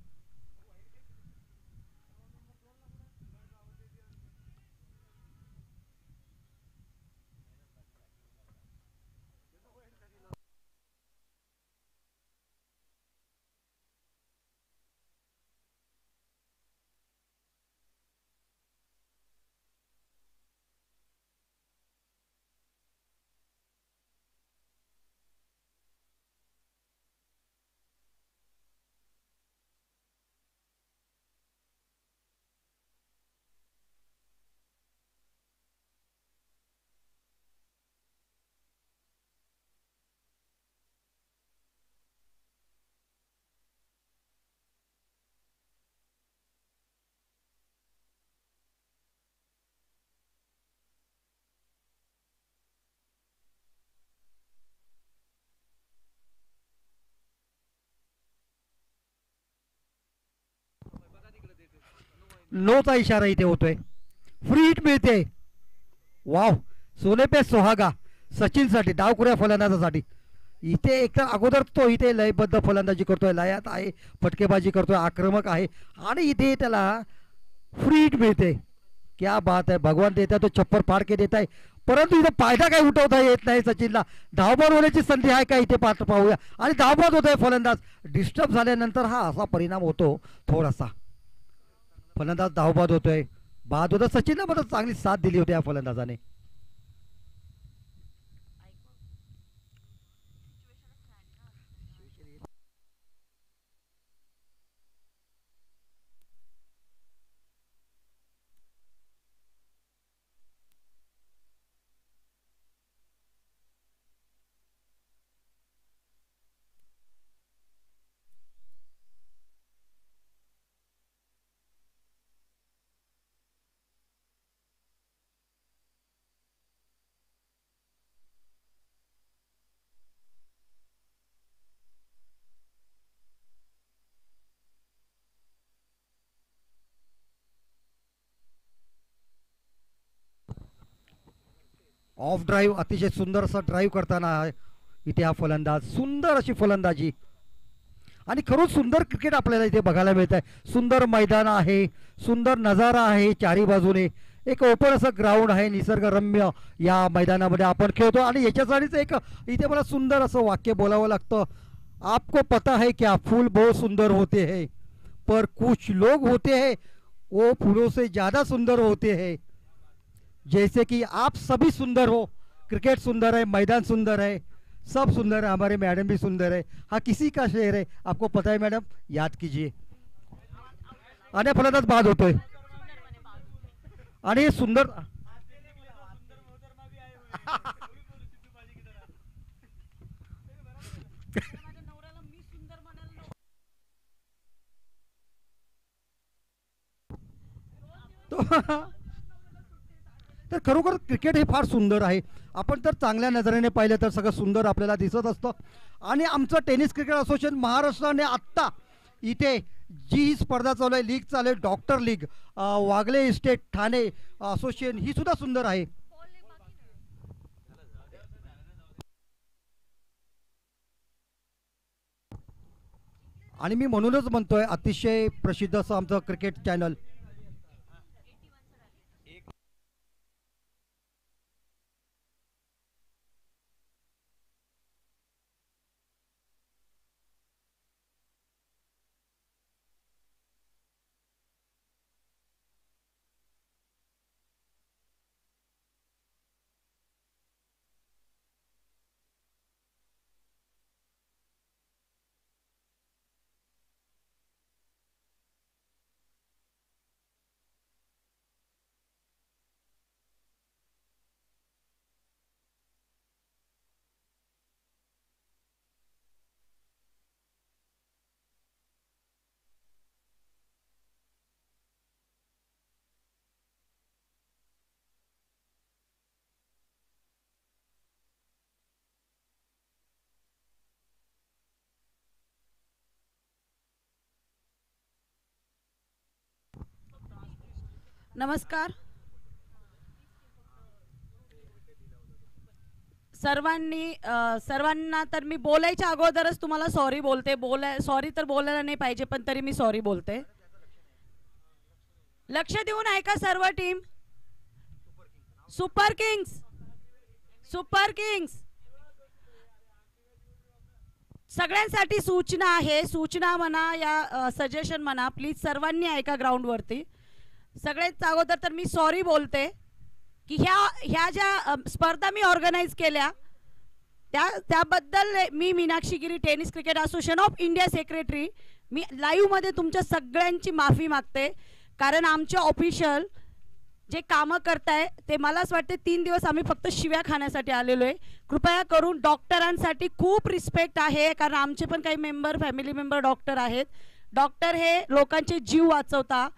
नोचा इशारा इथे होतोय. फ्री हिट मिळते. वाव, सोने पे सुहागा सचिनसाठी, डावखुऱ्या फलंदाजासाठी. इथे एकतर अगोदर तो इथे लयबद्ध फलंदाजी करतोय, लयात आहे, फटकेबाजी करतोय, आक्रमक आहे आणि इथे त्याला फ्री हिट मिळते. क्या बात आहे, भगवान देत आहे तो छप्पर फाड के देत आहे. परंतु इथे फायदा काही उठवता येत नाही सचिनला. धावबाद होण्याची संधी आहे का इथे पाहूया. आणि धावबाद होत आहे, फलंदाज डिस्टर्ब झाल्यानंतर हा असा परिणाम होतो थोडासा. फलंदाज धावबाद होतोय, बाद होतं. सचिनला पण चांगली साथ दिली होती या फलंदाजाने. ऑफ ड्राईव्ह अतिशय सुंदर असं ड्राईव्ह करताना इथे हा फलंदाज, सुंदर अशी फलंदाजी. आणि खरंच सुंदर क्रिकेट आपल्याला इथे बघायला मिळत आहे. सुंदर मैदान आहे, सुंदर नजारा आहे चारी बाजूने. एक ओपन असं ग्राउंड आहे, निसर्गरम्य या मैदानामध्ये आपण खेळतो. आणि याच्यासाठीच एक इथे मला सुंदर असं वाक्य बोलावं लागतं. आपको पता है क्या फूल बहुत सुंदर होते हैं, पर कुछ लोग होते हैं वो फूलों से ज़्यादा सुंदर होते हैं. जैसे कि आप सभी सुंदर हो. क्रिकेट सुंदर है, मैदान सुंदर है, सब सुंदर है, हमारे मैडम भी सुंदर है. हाँ किसी का शेर है, आपको पता है मैडम, याद कीजिए. आणि फलंदाज बाद होतोय. आणि सुंदर तो तर खरोखर क्रिकेट हे फार सुंदर आहे. आपण तर चांगल्या नजरेने पाहिलं तर सगळं सुंदर आपल्याला दिसत असतं. आणि आमचं टेनिस क्रिकेट असोसिएशन महाराष्ट्राने आत्ता इथे जी ही स्पर्धा चालू आहे, लीग चालू आहे, डॉक्टर लीग, वागले इस्टेट ठाणे असोसिएशन, ही सुद्धा सुंदर आहे. आणि मी म्हणूनच म्हणतोय अतिशय प्रसिद्ध असं आमचं क्रिकेट चॅनल. नमस्कार सर्वांनी. सर्वांना तर मी बोलायच्या अगोदरच तुम्हाला सॉरी बोलते. सॉरी तर बोलायला नाही पाहिजे, पण तरी मी सॉरी बोलते. लक्ष देऊन ऐका सर्व team. Super Kings, super Kings सगळ्यांसाठी सूचना आहे. सूचना म्हणा या सजेशन म्हणा, प्लीज सर्वांनी ऐका ग्राउंडवरती. सगळ्यात अगोदर तर मी सॉरी बोलते की ह्या ज्या स्पर्धा मी ऑर्गनाईज केल्या त्याबद्दल मी Meenakshi Giri tennis cricket association of India secretary मी लाईव्हमध्ये तुमच्या सगळ्यांची माफी मागते. कारण आमचे ऑफिशियल जे कामं करताय ते मला असं वाटते 3 दिवस आम्ही फक्त शिव्या खाण्यासाठी आलेलो आहे. कृपया करून डॉक्टरांसाठी खूप रिस्पेक्ट आहे, कारण आमचे पण काही फॅमिली मेंबर डॉक्टर आहेत. डॉक्टर हे लोकांचे जीव वाचवता.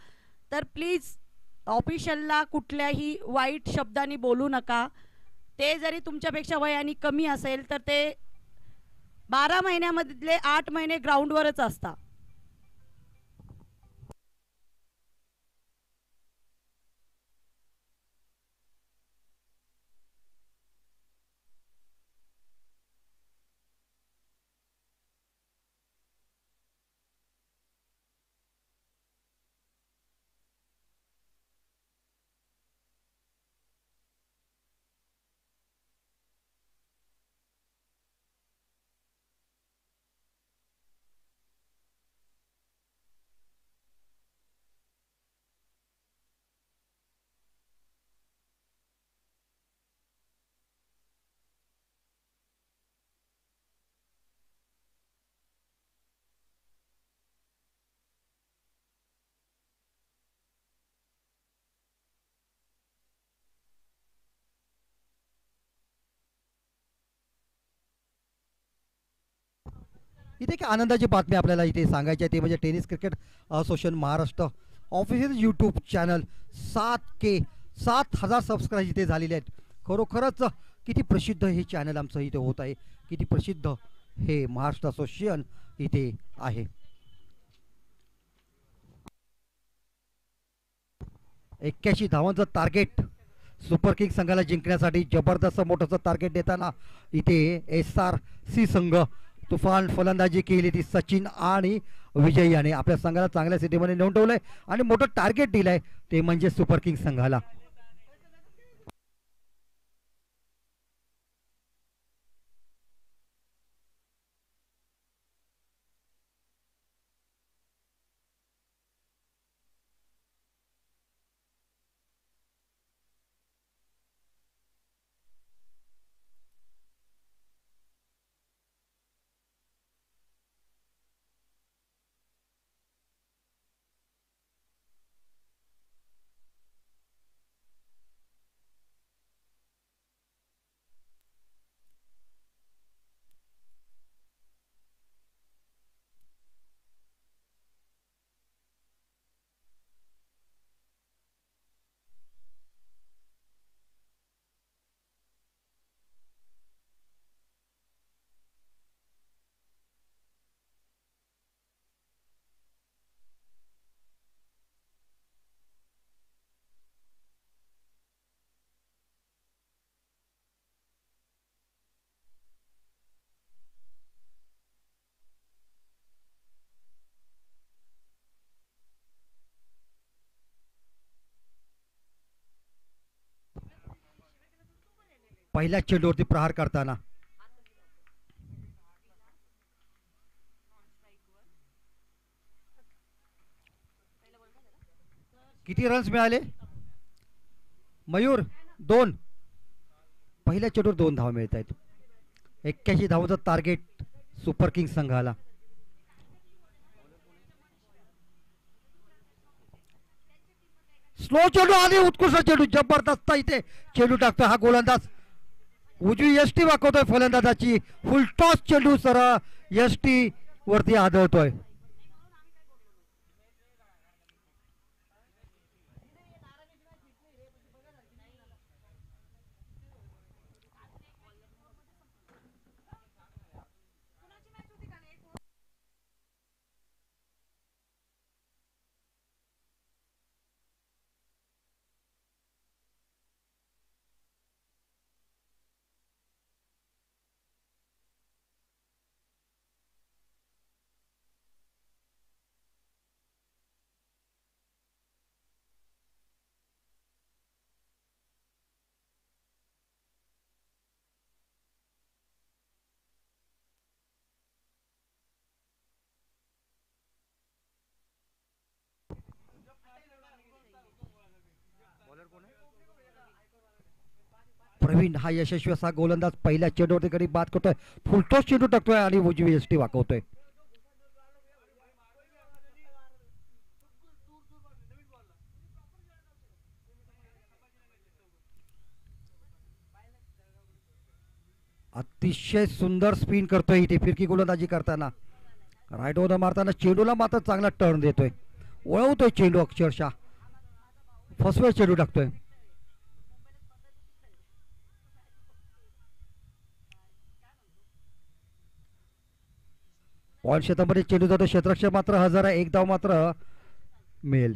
तर प्लीज ऑफिशियलला कुठल्याही वाईट शब्दांनी बोलू नका. ते जरी तुमच्यापेक्षा वयाने कमी असेल तर ते 12 महिन्यामधले 8 महिने ग्राउंडवरच असतात. इथे एक आनंदाची बातमी आपल्याला इथे सांगायची आहे, ते म्हणजे tennis cricket association Maharashtra official YouTube channel 7,000 subscribe इथे झालेले आहेत. खरोखरच किती प्रसिद्ध हे चॅनल आमचं इथे होत आहे, किती प्रसिद्ध हे महाराष्ट्र असोसिएशन इथे आहे. 81 धावांचं टार्गेट सुपर किंग संघाला जिंकण्यासाठी जबरदस्त मोठंसं टार्गेट देताना इथे SRC संघ तुफान फलंदाजी केली ती सचिन आणि विजय याने आपल्या संघाला चांगल्या स्थितीमध्ये नेऊन ठेवलंय आणि मोठं टार्गेट दिलंय ते म्हणजे सुपर किंग संघाला. पहिल्या चेंडूवरती प्रहार करताना किती रन्स मिळाले मयूर? 2. पहिल्या चेंडूवर 2 धावा मिळत आहेत. 81 धावांचं टार्गेट सुपर किंग संघाला. स्लो चेंडू आणि उत्कृष्ट चेंडू जबरदस्त इथे चेंडू टाकतोय हा गोलंदाज. उजवी यष्टी वाकवतोय फलंदाजाची. फुल टॉस चेंडू सरळ यष्टी वरती आदळतोय. प्रवीण हा यशस्वी असा गोलंदाज पहिल्या चेंडूवरती कधी बाद करतोय. फुलटॉस चेंडू टाकतोय आणि उजवी यष्टी वाकवतोय. अतिशय सुंदर स्पिन करतोय इथे फिरकी गोलंदाजी करताना. राईट ओव्हर मारताना चेंडूला मात्र चांगला टर्न देतोय. वळवतोय चेंडू अक्षरशः. फर्स्ट वेळ चेंडू टाकतोय. पॉइंट क्षेत्रामध्ये चेंडू जातो. क्षेत्ररक्षक मात्र हजर आहे. 1 धाव मात्र मिळेल.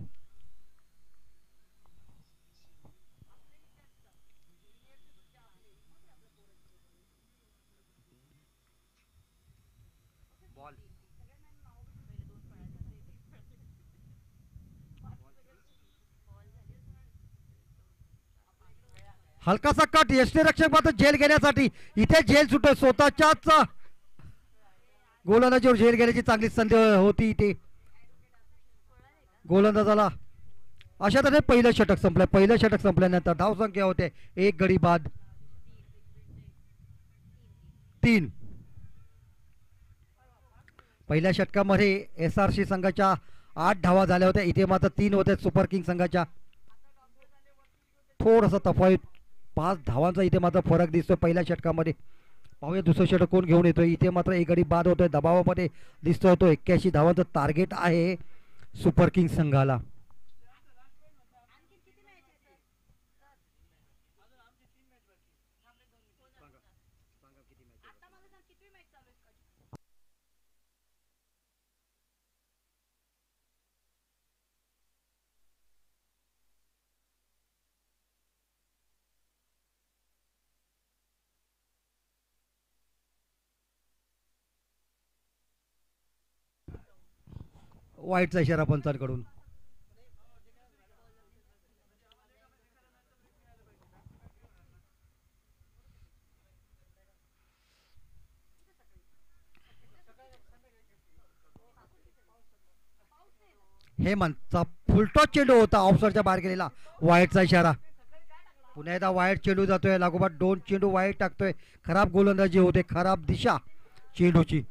हलकासा कट. यष्टीरक्षक मात्र झेल घेण्यासाठी इथे झेल सुटतोय. स्वतःच्याच गोलंदाजीवर झेल घेण्याची चांगली संधी होती इथे गोलंदाजाला. अशा तऱ्हे पहिलं षटक संपलं. पहिलं षटक संपल्यानंतर धावसंख्या होते 1 गडी बाद 3. पहिल्या षटकामध्ये SRC संघाच्या 8 धावा झाल्या होत्या. इथे मात्र 3 होते सुपर किंग संघाच्या. थोडासा तफावत 5 धावांचा इथे मात्र फरक दिसतोय पहिल्या षटकामध्ये. पाहूया दुसरं षटक कोण घेऊन येतोय. इथे मात्र एक गडी बाद होतोय, दबावामध्ये दिसतोय तो. 81 धावांचं टार्गेट आहे सुपर किंग्स संघाला. वाईटचा इशारा पंचांकडून. हेमंतचा फुलटॉस चेंडू होता, ऑफसाईडच्या बाहेर गेलेला. वाईटचा इशारा. पुन्हा एकदा वाईट चेंडू जातोय, लागोपाठ 2 चेंडू वाईट टाकतोय. खराब गोलंदाजी होते, खराब दिशा चेंडूची.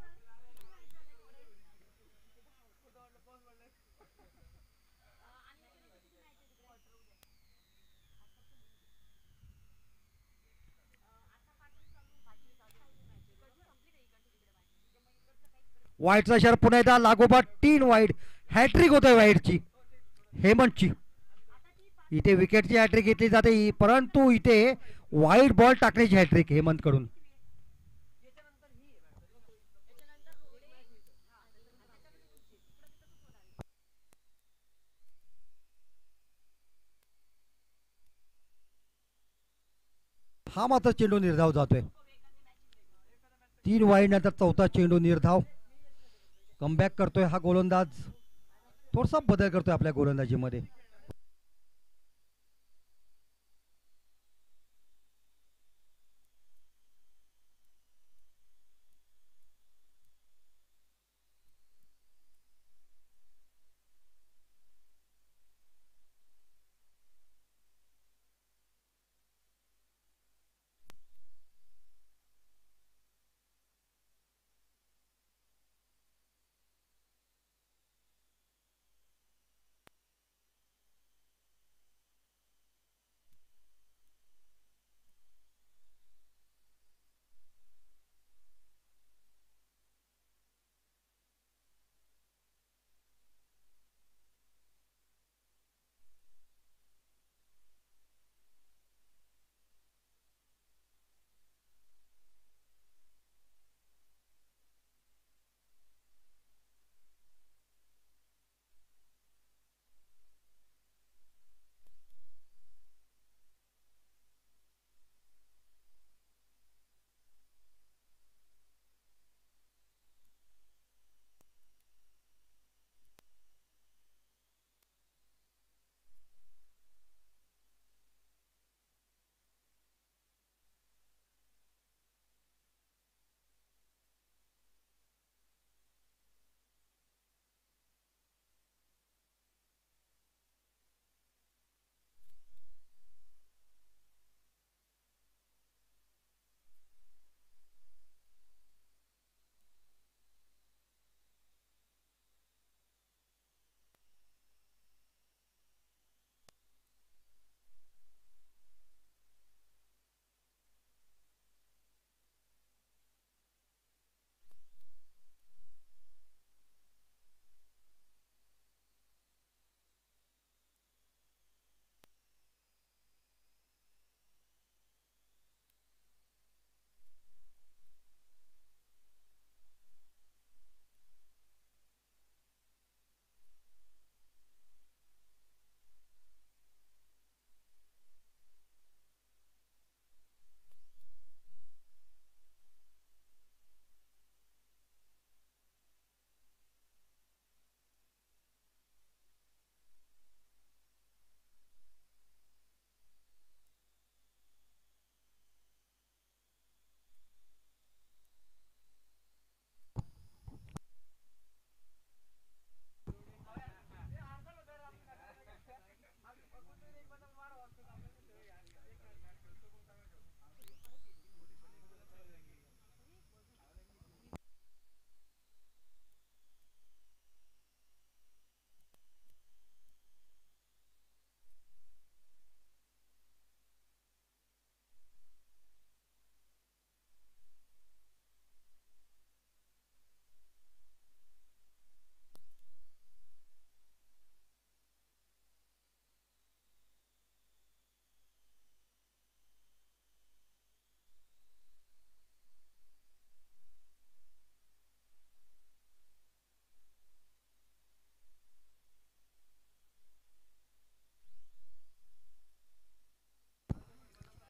वाईटचा इशारा. पुन्हा एकदा लागोपाठ 3 वाईट. हॅट्रिक होतोय वाईटची, हेमंतची. इथे विकेटची हॅट्रिक घेतली जाते, परंतु इथे वाईट बॉल टाकण्याची हॅट्रिक हेमंत कडून. हा मात्र चेंडू निर्धाव जातोय. 3 वाईड नंतर चौथा चेंडू निर्धाव. कमबॅक करतोय हा गोलंदाज, थोडासा बदल करतोय आपल्या गोलंदाजीमध्ये.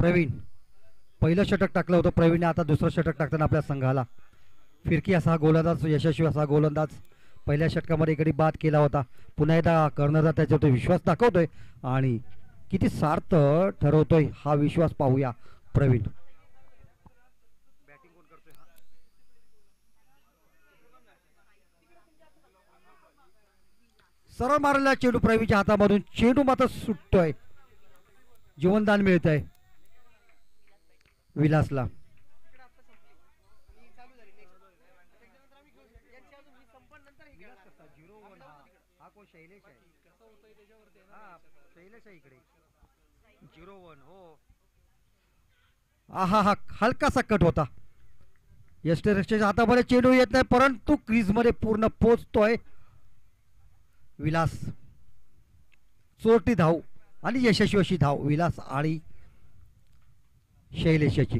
प्रवीण पहिलं षटक टाकलं होतं प्रवीणने, आता दुसरं षटक टाकताना आपल्या संघाला फिरकी असा गोलंदाज, यशस्वी असा गोलंदाज पहिल्या षटकामध्ये इकडे बाद केला होता. पुन्हा एकदा कर्णधार त्याच्यावर विश्वास दाखवतोय आणि किती सार्थ ठरवतोय हा विश्वास पाहूया प्रवीण. सरळ मारलेला चेंडू प्रवीणच्या हातामधून, चेंडू मात्र सुटतोय, जीवनदान मिळतंय विलासला. हा हा हलकासा कट होता. यष्टरक्षच्या हातामध्ये चेंडू येत नाही, परंतु क्रीज मध्ये पूर्ण पोचतोय विलास. चोरटी धाव आणि यशस्वी अशी धाव विलास आणि शैलेशाची.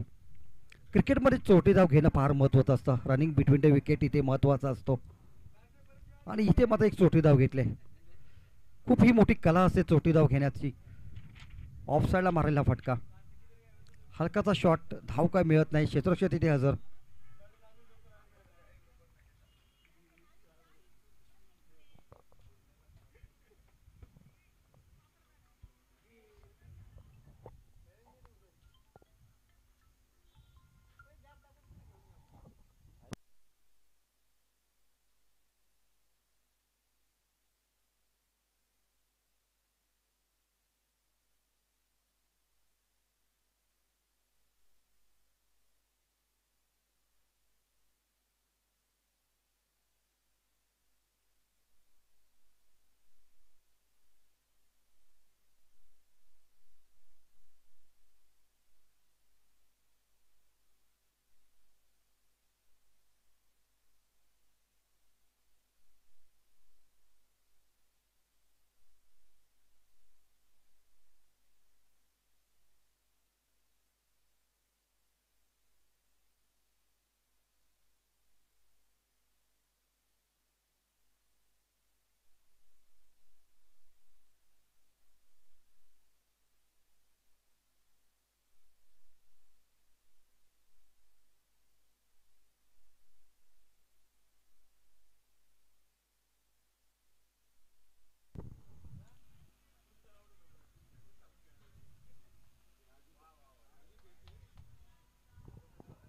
क्रिकेटमध्ये चोरटी धाव घेणं फार महत्त्वाचं असतं. रनिंग बिटवीन द विकेट इथे महत्त्वाचा असतो आणि इथे मात्र एक चोरटी धाव घेतले. खूप ही मोठी कला असते चोरटी धाव घेण्याची. ऑफ साईडला मारायला फटका, हलकाचा शॉट, धाव काय मिळत नाही. क्षेत्ररक्षक तिथे हजर.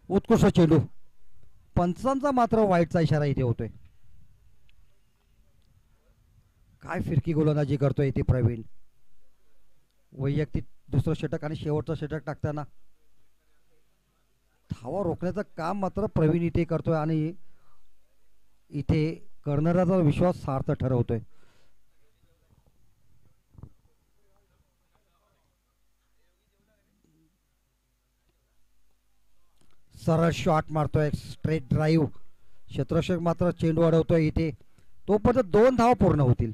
उत्कृष्ट चेंडू. पंचांचा मात्र वाईटचा इशारा इथे होतोय. काय फिरकी गोलंदाजी करतोय इथे प्रवीण. वैयक्तिक दुसरं षटक आणि शेवटचं षटक टाकताना धावा रोखण्याचं काम मात्र प्रवीण इथे करतोय आणि इथे कर्णधाराचा विश्वास सार्थ ठरवतोय. सरळ शॉट मारतोय, स्ट्रेट ड्राईव्ह. क्षेत्ररक्षक मात्र चेंडू अडवतोय इथे. तोपर्यंत 2 धावा पूर्ण होतील.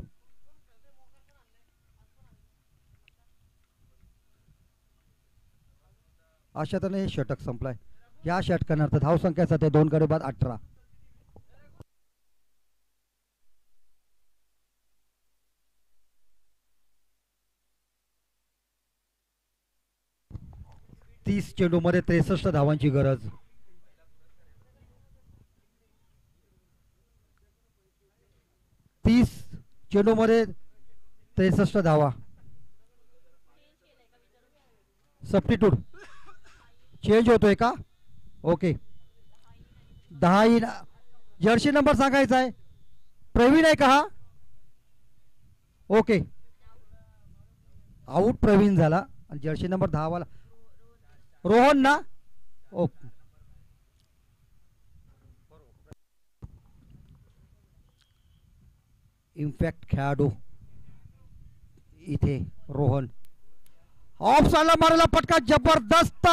अशा तऱ्हेने हे षटक संपलाय. या षटकानंतर धावसंख्या सध्या 2 गडी बाद 18. चेंडू मध्ये 63 धावांची गरज. चेंडू मध्ये 63 धावा. सबस्टिट्यूट चेंज होतोय का? ओके. 10 जर्सी नंबर सांगायचा आहे. प्रवीण आहे का हा? ओके. आउट प्रवीण झाला आणि जर्सी नंबर 10 वाला रोहन ना. ओके. इम्पॅक्ट खेळाडू इथे रोहन. ऑफ साइडला मारला फटका, जबरदस्त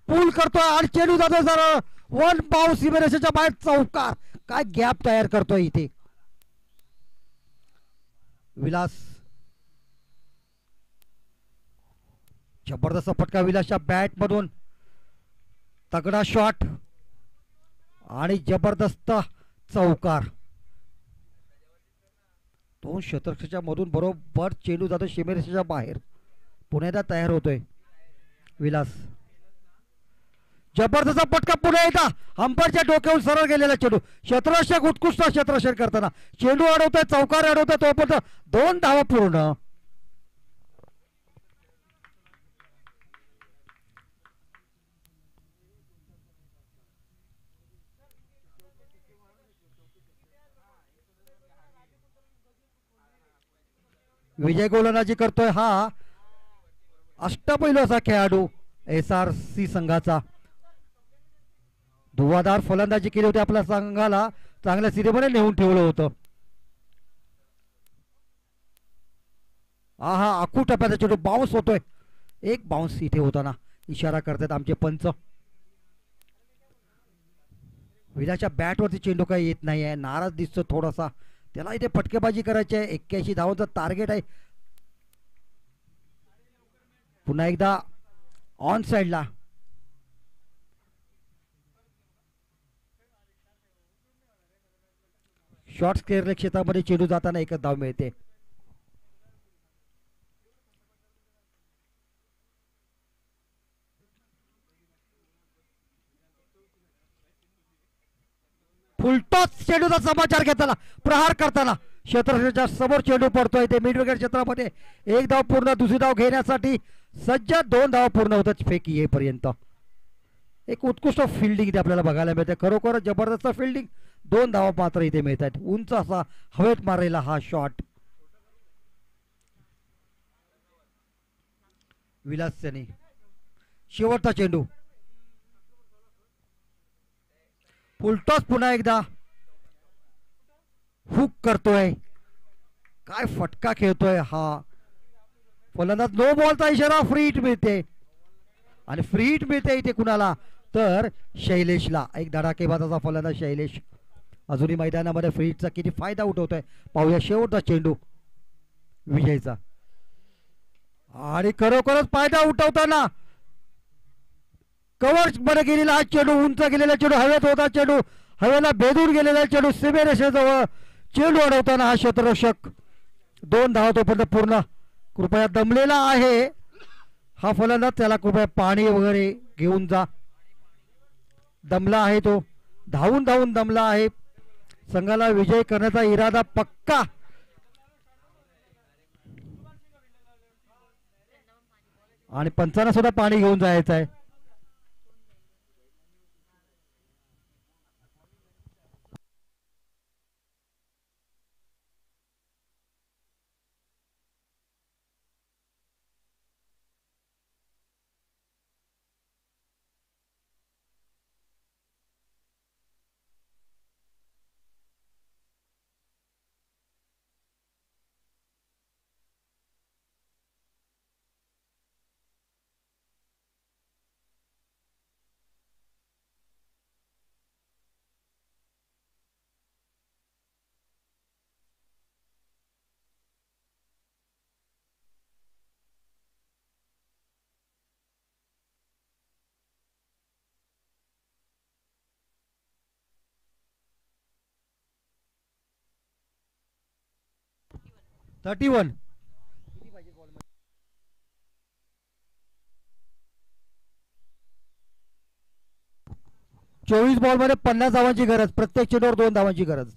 पूल करतोय आणि चेंडू जातोय सर वन पाव सीमेरेषेच्या बाहेर. चौकार. काय गॅप तयार करतोय इथे विलास. जबरदस्त फटका विलासच्या बॅट मधून. तगडा शॉट आणि जबरदस्त चौकार. 2 क्षेत्ररक्षकाच्या मधून बरोबर चेंडू जातो सीमेरेषेच्या बाहेर. पुन्हा एकदा तयार होतोय. विलास जबरदस्त पटका पुन्हा एकदा अंपायरच्या डोक्यावरून सरळ गेलेला चेंडू क्षेत्ररक्षक उत्कृष्ट क्षेत्ररक्षण करताना चेंडू अडवतोय चौकार अडवतोय तोपर्यंत 2 धावा पूर्ण. विजय गोलंदाजी करतोय हा अष्टपैलू असा खेळाडू SRC संघाचा. धुवाधार फलंदाजी केली होती आपल्या संघाला चांगल्या सिरीमध्ये नेऊन ठेवलं होतं. हा आखू टप्प्याचा चेंडू बाउन्स होतोय. एक बाउन्स इथे होताना इशारा करतात आमचे पंच. विलाच्या बॅटवरती चेंडू काही येत नाही आहे नाराज दिसतो थोडासा. त्याला इथे फटकेबाजी करायची आहे 81 धावांचं टार्गेट आहे. पुन्हा एकदा ऑन साइडला शॉर्ट स्क्वेअर क्षेत्रामध्ये चेंडू जाताना एकच धाव मिळते. फुलटॉस चेंडूचा समाचार घेताना प्रहार करताना क्षेत्ररक्षकाच्या समोर चेंडू पडतोय ते मिड विकेट क्षेत्रामध्ये. एक धाव पूर्ण दुसरी धाव घेण्यासाठी सज्ज 2 धाव पूर्ण होतात फेकी येईपर्यंत. एक उत्कृष्ट फिल्डिंग इथे आपल्याला बघायला मिळते खरोखर जबरदस्त फिल्डिंग. 2 धावा मात्र इथे मिळत आहेत. उंच असा हवेत मारलेला हा शॉट विलास यांनी. शेवटचा चेंडू फुलटॉस पुन्हा एकदा हुक करतोय. काय फटका खेळतोय हा फलंदाज. नो बॉलचा इशारा. फ्री हिट मिळते आणि फ्री हिट मिळते इथे कुणाला तर शैलेशला. एक धडाकेबाज असा फलंदाज शैलेश अजूनही मैदानामध्ये फ्री हिटचा किती फायदा उठवतोय पाहूया. शेवटचा चेंडू विजयचा आणि खरोखरच फायदा उठवताना कव्हर मध्ये गेलेला हा चेंडू उंच गेलेला चेंडू हवेत होता. चेंडू हवेला भेदून गेलेला चेंडू सीमेरेषेजवळ चेंडू अडवताना हा क्षेत्ररक्षक 2 धावा तोपर्यंत पूर्ण. कृपया दमलेला आहे हा फलंदाज त्याला कृपया पाणी वगैरे घेऊन जा. दमला आहे तो धावून धावून दमला आहे. संघाला विजय करण्याचा इरादा पक्का. आणि पंचांना सुद्धा पाणी घेऊन जायचं आहे. थर्टी 24 बॉलमध्ये 50 धावांची गरज. प्रत्येक चेंडूवर 2 धावांची गरज.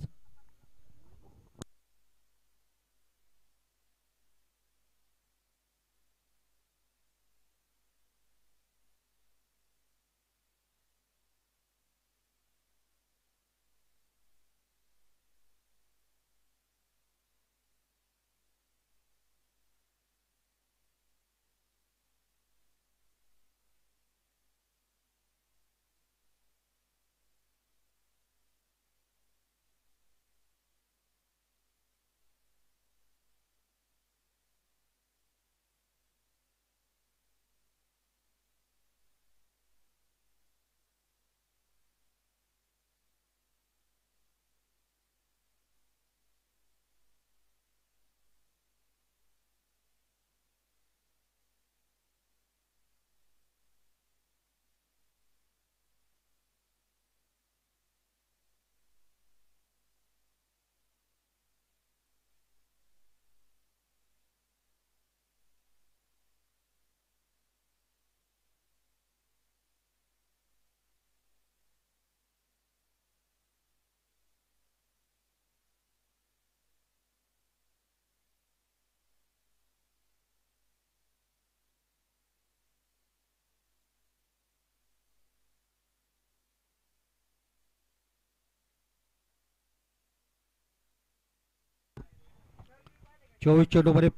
24 चेंडूमध्ये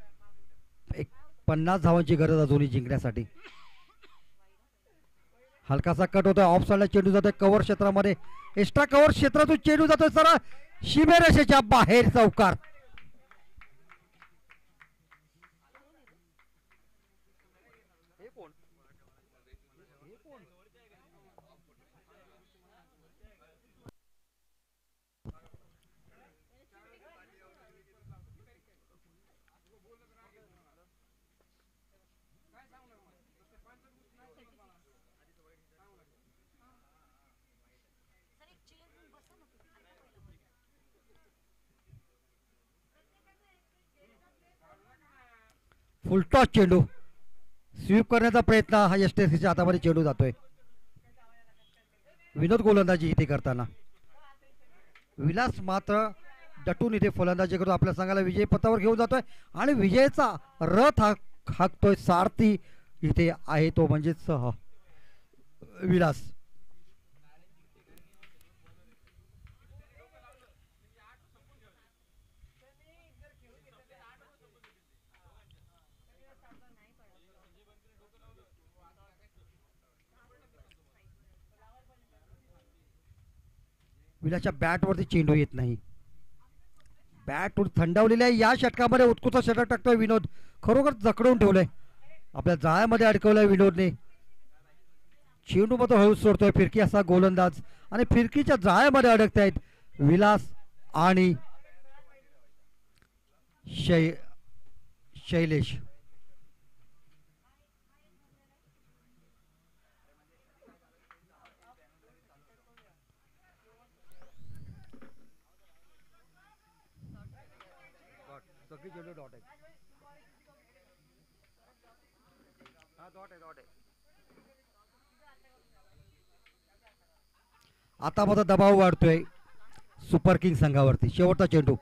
एक 50 धावांची गरज अजूनही जिंकण्यासाठी. हलकासा कट होतोय, ऑफ साईडला चेंडू जातोय कव्हर क्षेत्रामध्ये, एक्स्ट्रा कव्हर क्षेत्रातून चेंडू जातोय सरळ सीमारेषेच्या बाहेर चौकार. फुलटॉस चेंडू, स्वीप करण्याचा प्रयत्न, हा एसटीसीच्या हातामध्ये चेंडू जातोय. विनोद गोलंदाजी इथे करताना, विलास मात्र दटून इथे फलंदाजी करतो, आपल्या संघाला विजयी पथावर घेऊन जातोय आणि विजयाचा रथ हाकतोय सारथी इथे आहे तो म्हणजेच विलास. विलासच्या बॅटवरती चेंडू येत नाही, बॅट थंडावलेल्या या षटकामध्ये उत्कृष्ट षटक टाकतोय विनोद, खरोखर जखडून ठेवलंय, आपल्या जाळ्यामध्ये अडकवलंय विनोदने. चेंडू मात्र हळूच सोडतोय, फिरकी असा गोलंदाज आणि फिरकीच्या जाळ्यामध्ये अडकतायत विलास आणि शैलेश. आता मात्र दबाव वाढतोय सुपर किंग संघावरती. शेवटचा चेंडू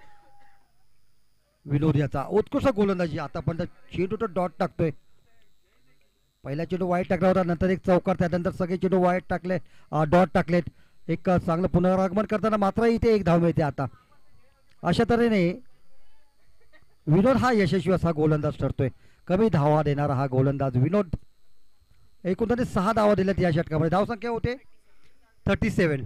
विनोद याचा उत्कृष्ट गोलंदाजी, आतापर्यंत चेंडू तर डॉट टाकतोय. पहिला चेंडू वाईट टाकला होता, नंतर एक चौकार, त्यानंतर सगळे चेंडू वाईट टाकले, डॉट टाकलेत. एक चांगलं पुनरागमन करताना मात्र इथे एक धाव मिळते. आता अशा तऱ्हेने विनोद हा यशस्वी असा गोलंदाज ठरतोय, कमी धावा देणारा हा गोलंदाज विनोद. एकूण त्याने 6 धावा दिल्यात या षटकामध्ये, धावसंख्या होते 37.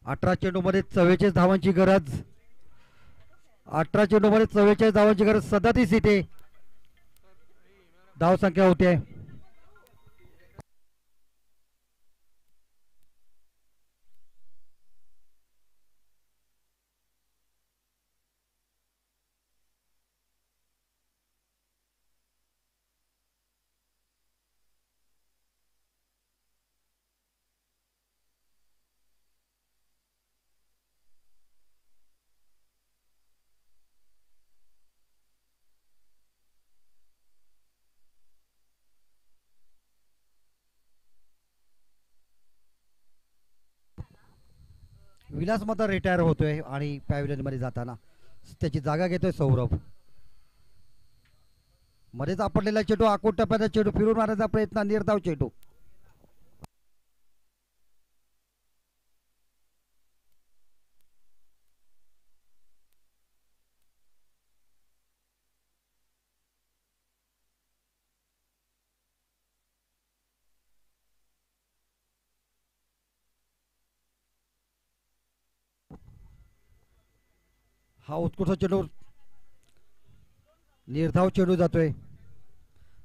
अठरा चेंडूमध्ये 44 धावांची गरज, 18 चेंडूमध्ये 44 धावांची गरज, 37 इथे धावसंख्या होते. विलास मात्र रिटायर होतोय आणि पॅव्हिलियन मध्ये जाताना त्याची जागा घेतोय सौरभ. मध्येच आपटलेला चेंडू, आखूड टप्प्याचा चेंडू, फिरून मारण्याचा प्रयत्न, निर्धाव चेंडू. हा उत्कृष्ट चेंडू, निर्धाव चेंडू जातोय.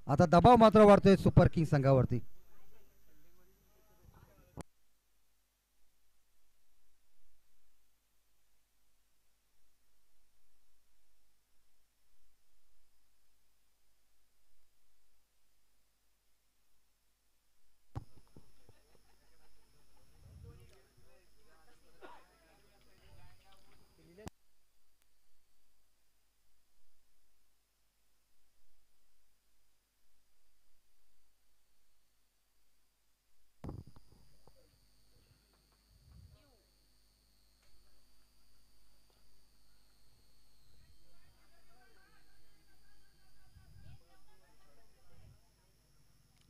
आता दबाव मात्र वाढतोय सुपर किंग संघावरती.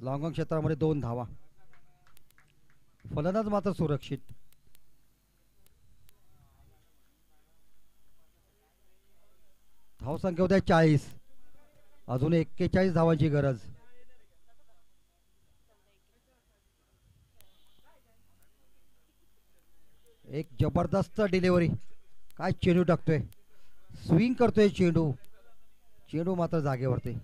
लॉंग क्षेत्रामध्ये 2 धावा. फलंदाज मात्र सुरक्षित. धावसंख्या होत्या 40. अजून 41 धावांची गरज. एक जबरदस्त डिलिव्हरी. काय चेंडू टाकतोय, स्विंग करतोय चेंडू. चेंडू मात्र जागेवरती.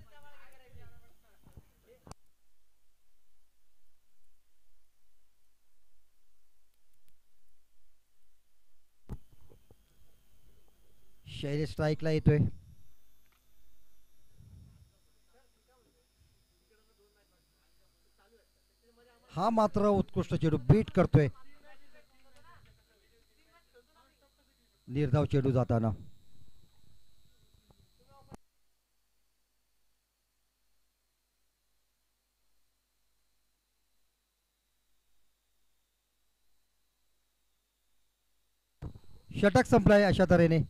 शैलेश स्ट्राईकला येतोय. हा मात्र उत्कृष्ट चेंडू बीट करतोय. निर्धाव चेंडू जाताना. षटक संपलाय अशा तऱ्हेने.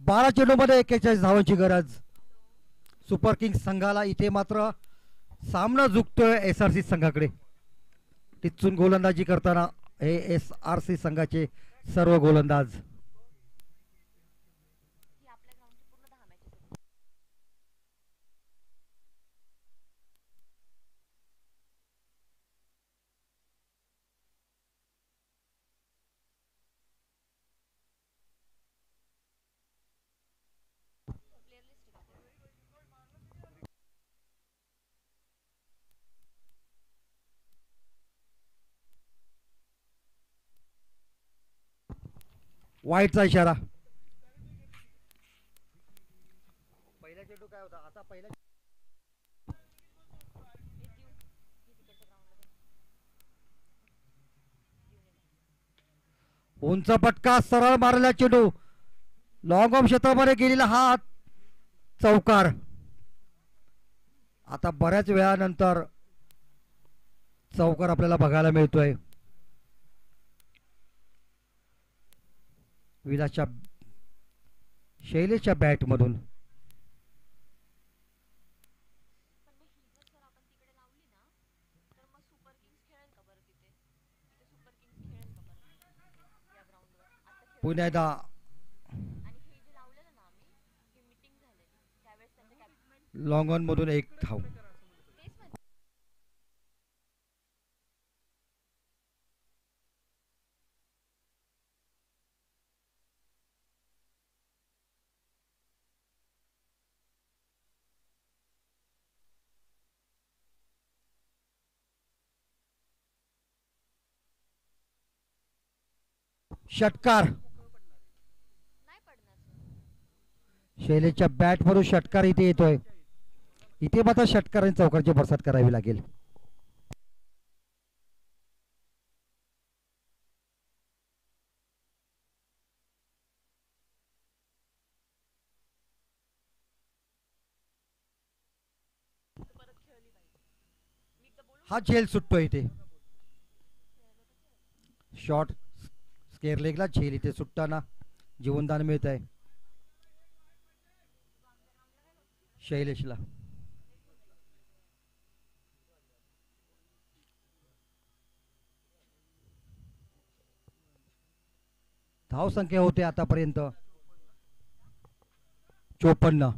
12 चेंडूमध्ये 41 धावांची गरज. सुपर किंग्स संघाला इथे मात्र सामना झुकतोय SRC संघाकडे. टिचून गोलंदाजी करताना हे SRC संघाचे सर्व गोलंदाज. वाईटचा इशारा. पहिला चेंडू काय होता आता पहिला. उंच पटका सरळ मारलेला चेंडू. लॉंग ऑफ क्षेत्रामध्ये गेलेला हा चौकार. आता बऱ्याच वेळानंतर चौकार आपल्याला बघायला मिळतोय. विलासच्या शैलेशच्या बॅट मधून. पुन्हा लॉंग ऑन मधून 1 धाव. षटकार. शैलेशच्या बॅट मधून षटकार इथे येतोय. इथे मात्र षटकारांनी चौकारची बरसात करावी लागेल. हा झेल सुटतोय इथे. शॉर्ट स्केअर लेगला झेल इथे सुटताना जीवनदान मिळत आहे शैलेशला. धाव संख्या होते आतापर्यंत 54.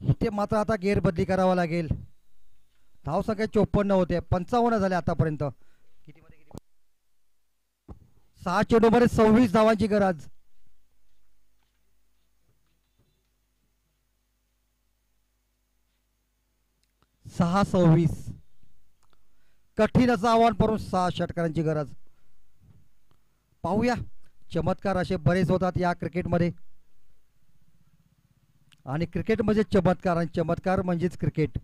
इथे मात्र आता गेअर बदली करावा लागेल. धाव संख्या 54 होते. 55 झाले आतापर्यंत. 6 चेंडूमध्ये 26 धावांची गरज. सहा 26. कठीण असं आव्हान करून 6 षटकारांची गरज. पाहूया चमत्कार असे बरेच होतात या क्रिकेटमध्ये. आणि क्रिकेट म्हणजे चमत्कार आणि चमत्कार म्हणजेच क्रिकेट.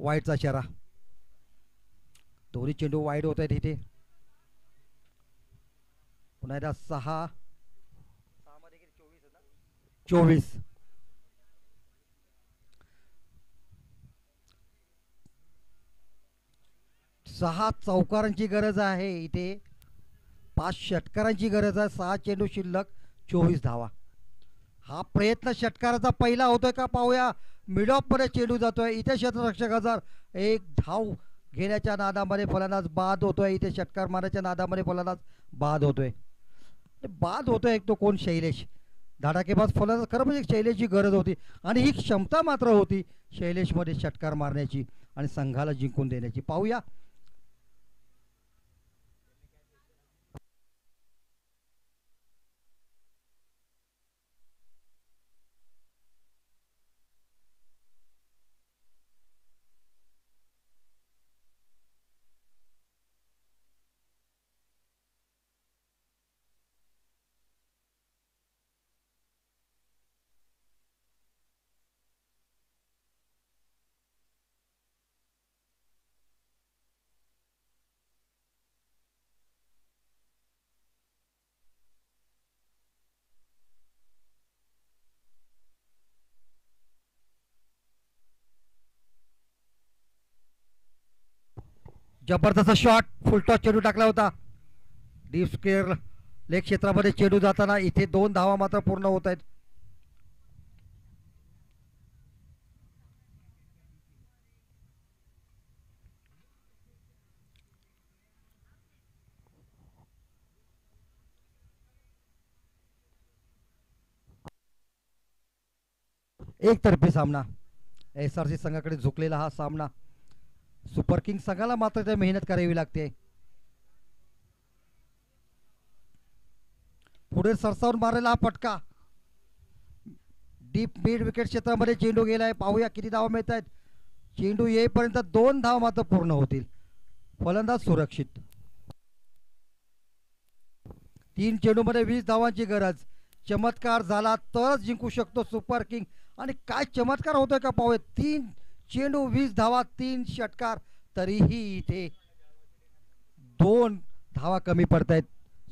वाईडचा चेहरा. दोन्ही चेंडू वाईड होत आहेत इथे. पुन्हा एकदा 6-24. 6 चौकारांची गरज आहे इथे. 5 षटकारांची गरज आहे. 6 चेंडू शिल्लक, 24 धावा. हा प्रयत्न षटकाराचा पहिला होतोय का पाहूया. मिड ऑफ मध्ये चेंडू जातोय. इथे क्षेत्ररक्षकाचा एक धाव घेण्याच्या नादामध्ये फलंदाज बाद होतोय. इथे षटकार मारण्याच्या नादामध्ये फलंदाज बाद होतोय. बाद होतोय एक तो कोण, शैलेश. धडाकेबाज फलंदाज. खरं म्हणजे शैलेशची गरज होती आणि ही क्षमता मात्र होती शैलेशमध्ये षटकार मारण्याची आणि संघाला जिंकून देण्याची. पाहूया. जबरदस्त शॉट. फुलटॉस चेंडू टाकला होता. डीप स्क्वेअर लेग क्षेत्रामध्ये चेंडू जाताना इथे 2 धावा मात्र पूर्ण होत आहेत. एकतर्फी सामना. SRC संघाकडे झुकलेला हा सामना. सुपर किंग संघाला मात्र ते मेहनत करावी लागते. पुढे सरसावून मारलेला हा फटका. डीप मिड विकेट क्षेत्रामध्ये चेंडू गेलाय. पाहूया किती धावा मिळत आहेत. चेंडू येईपर्यंत 2 धावा मात्र पूर्ण होतील. फलंदाज सुरक्षित. 3 चेंडूमध्ये 20 धावांची गरज. चमत्कार झाला तरच जिंकू शकतो सुपर किंग. आणि काय चमत्कार होतोय का पाहूया. 3 चेंडू 20 धावा, 3 षटकार. तरीही इथे 2 धावा कमी पडतायत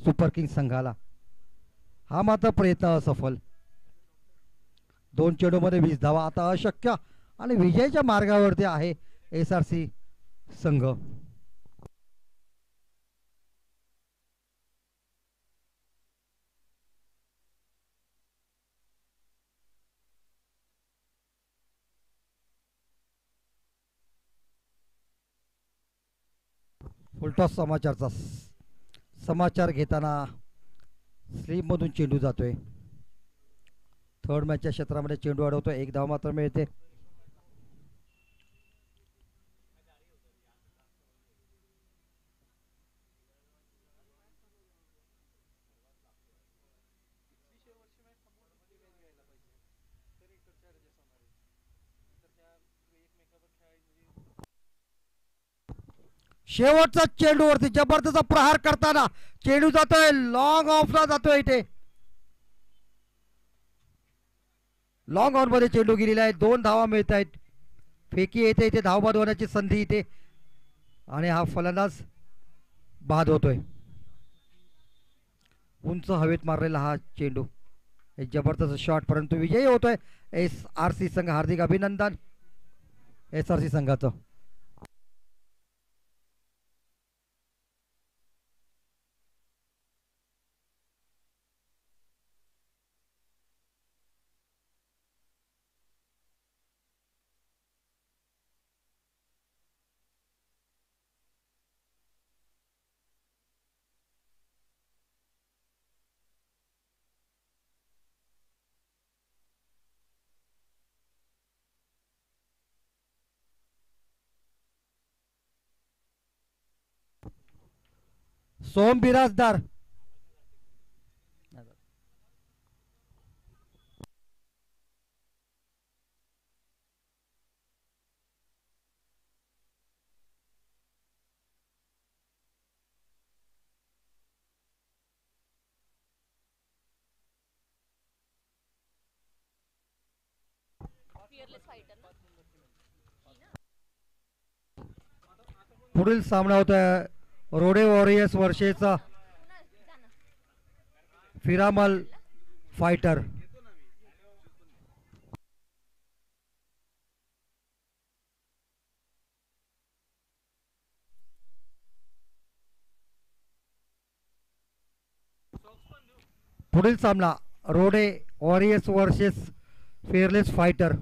सुपर किंग संघाला. हा मात्र प्रयत्न असफल. 2 चेंडूमध्ये 20 धावा आता अशक्य आणि विजयाच्या मार्गावरती आहे SRC संघ. फुलटॉस समाचारचा समाचार घेताना स्लीपमधून चेंडू जातोय. थर्ड मॅचच्या क्षेत्रामध्ये चेंडू अडवतोय. 1 धाव मात्र मिळते. शेवटचा चेंडू वरती जबरदस्त प्रहार करताना चेंडू जातोय. लॉंग ऑफला जातोय. इथे लॉंग ऑन मध्ये चेंडू गेलेला आहे. 2 धावा मिळत आहेत. फेकी येते इथे धाव बाद होण्याची संधी इथे आणि हा फलंदाज बाद होतोय. उंच हवेत मारलेला हा चेंडू. एक जबरदस्त शॉट परंतु विजयी होतोय SRC संघ. हार्दिक अभिनंदन SRC संघाचं. सोम बिराजदार. पुढील सामना होता रोडे वॉरियर्स वर्षेचा फिरामल फायटर. पुढील सामना Rode warriors versus fearless fighter.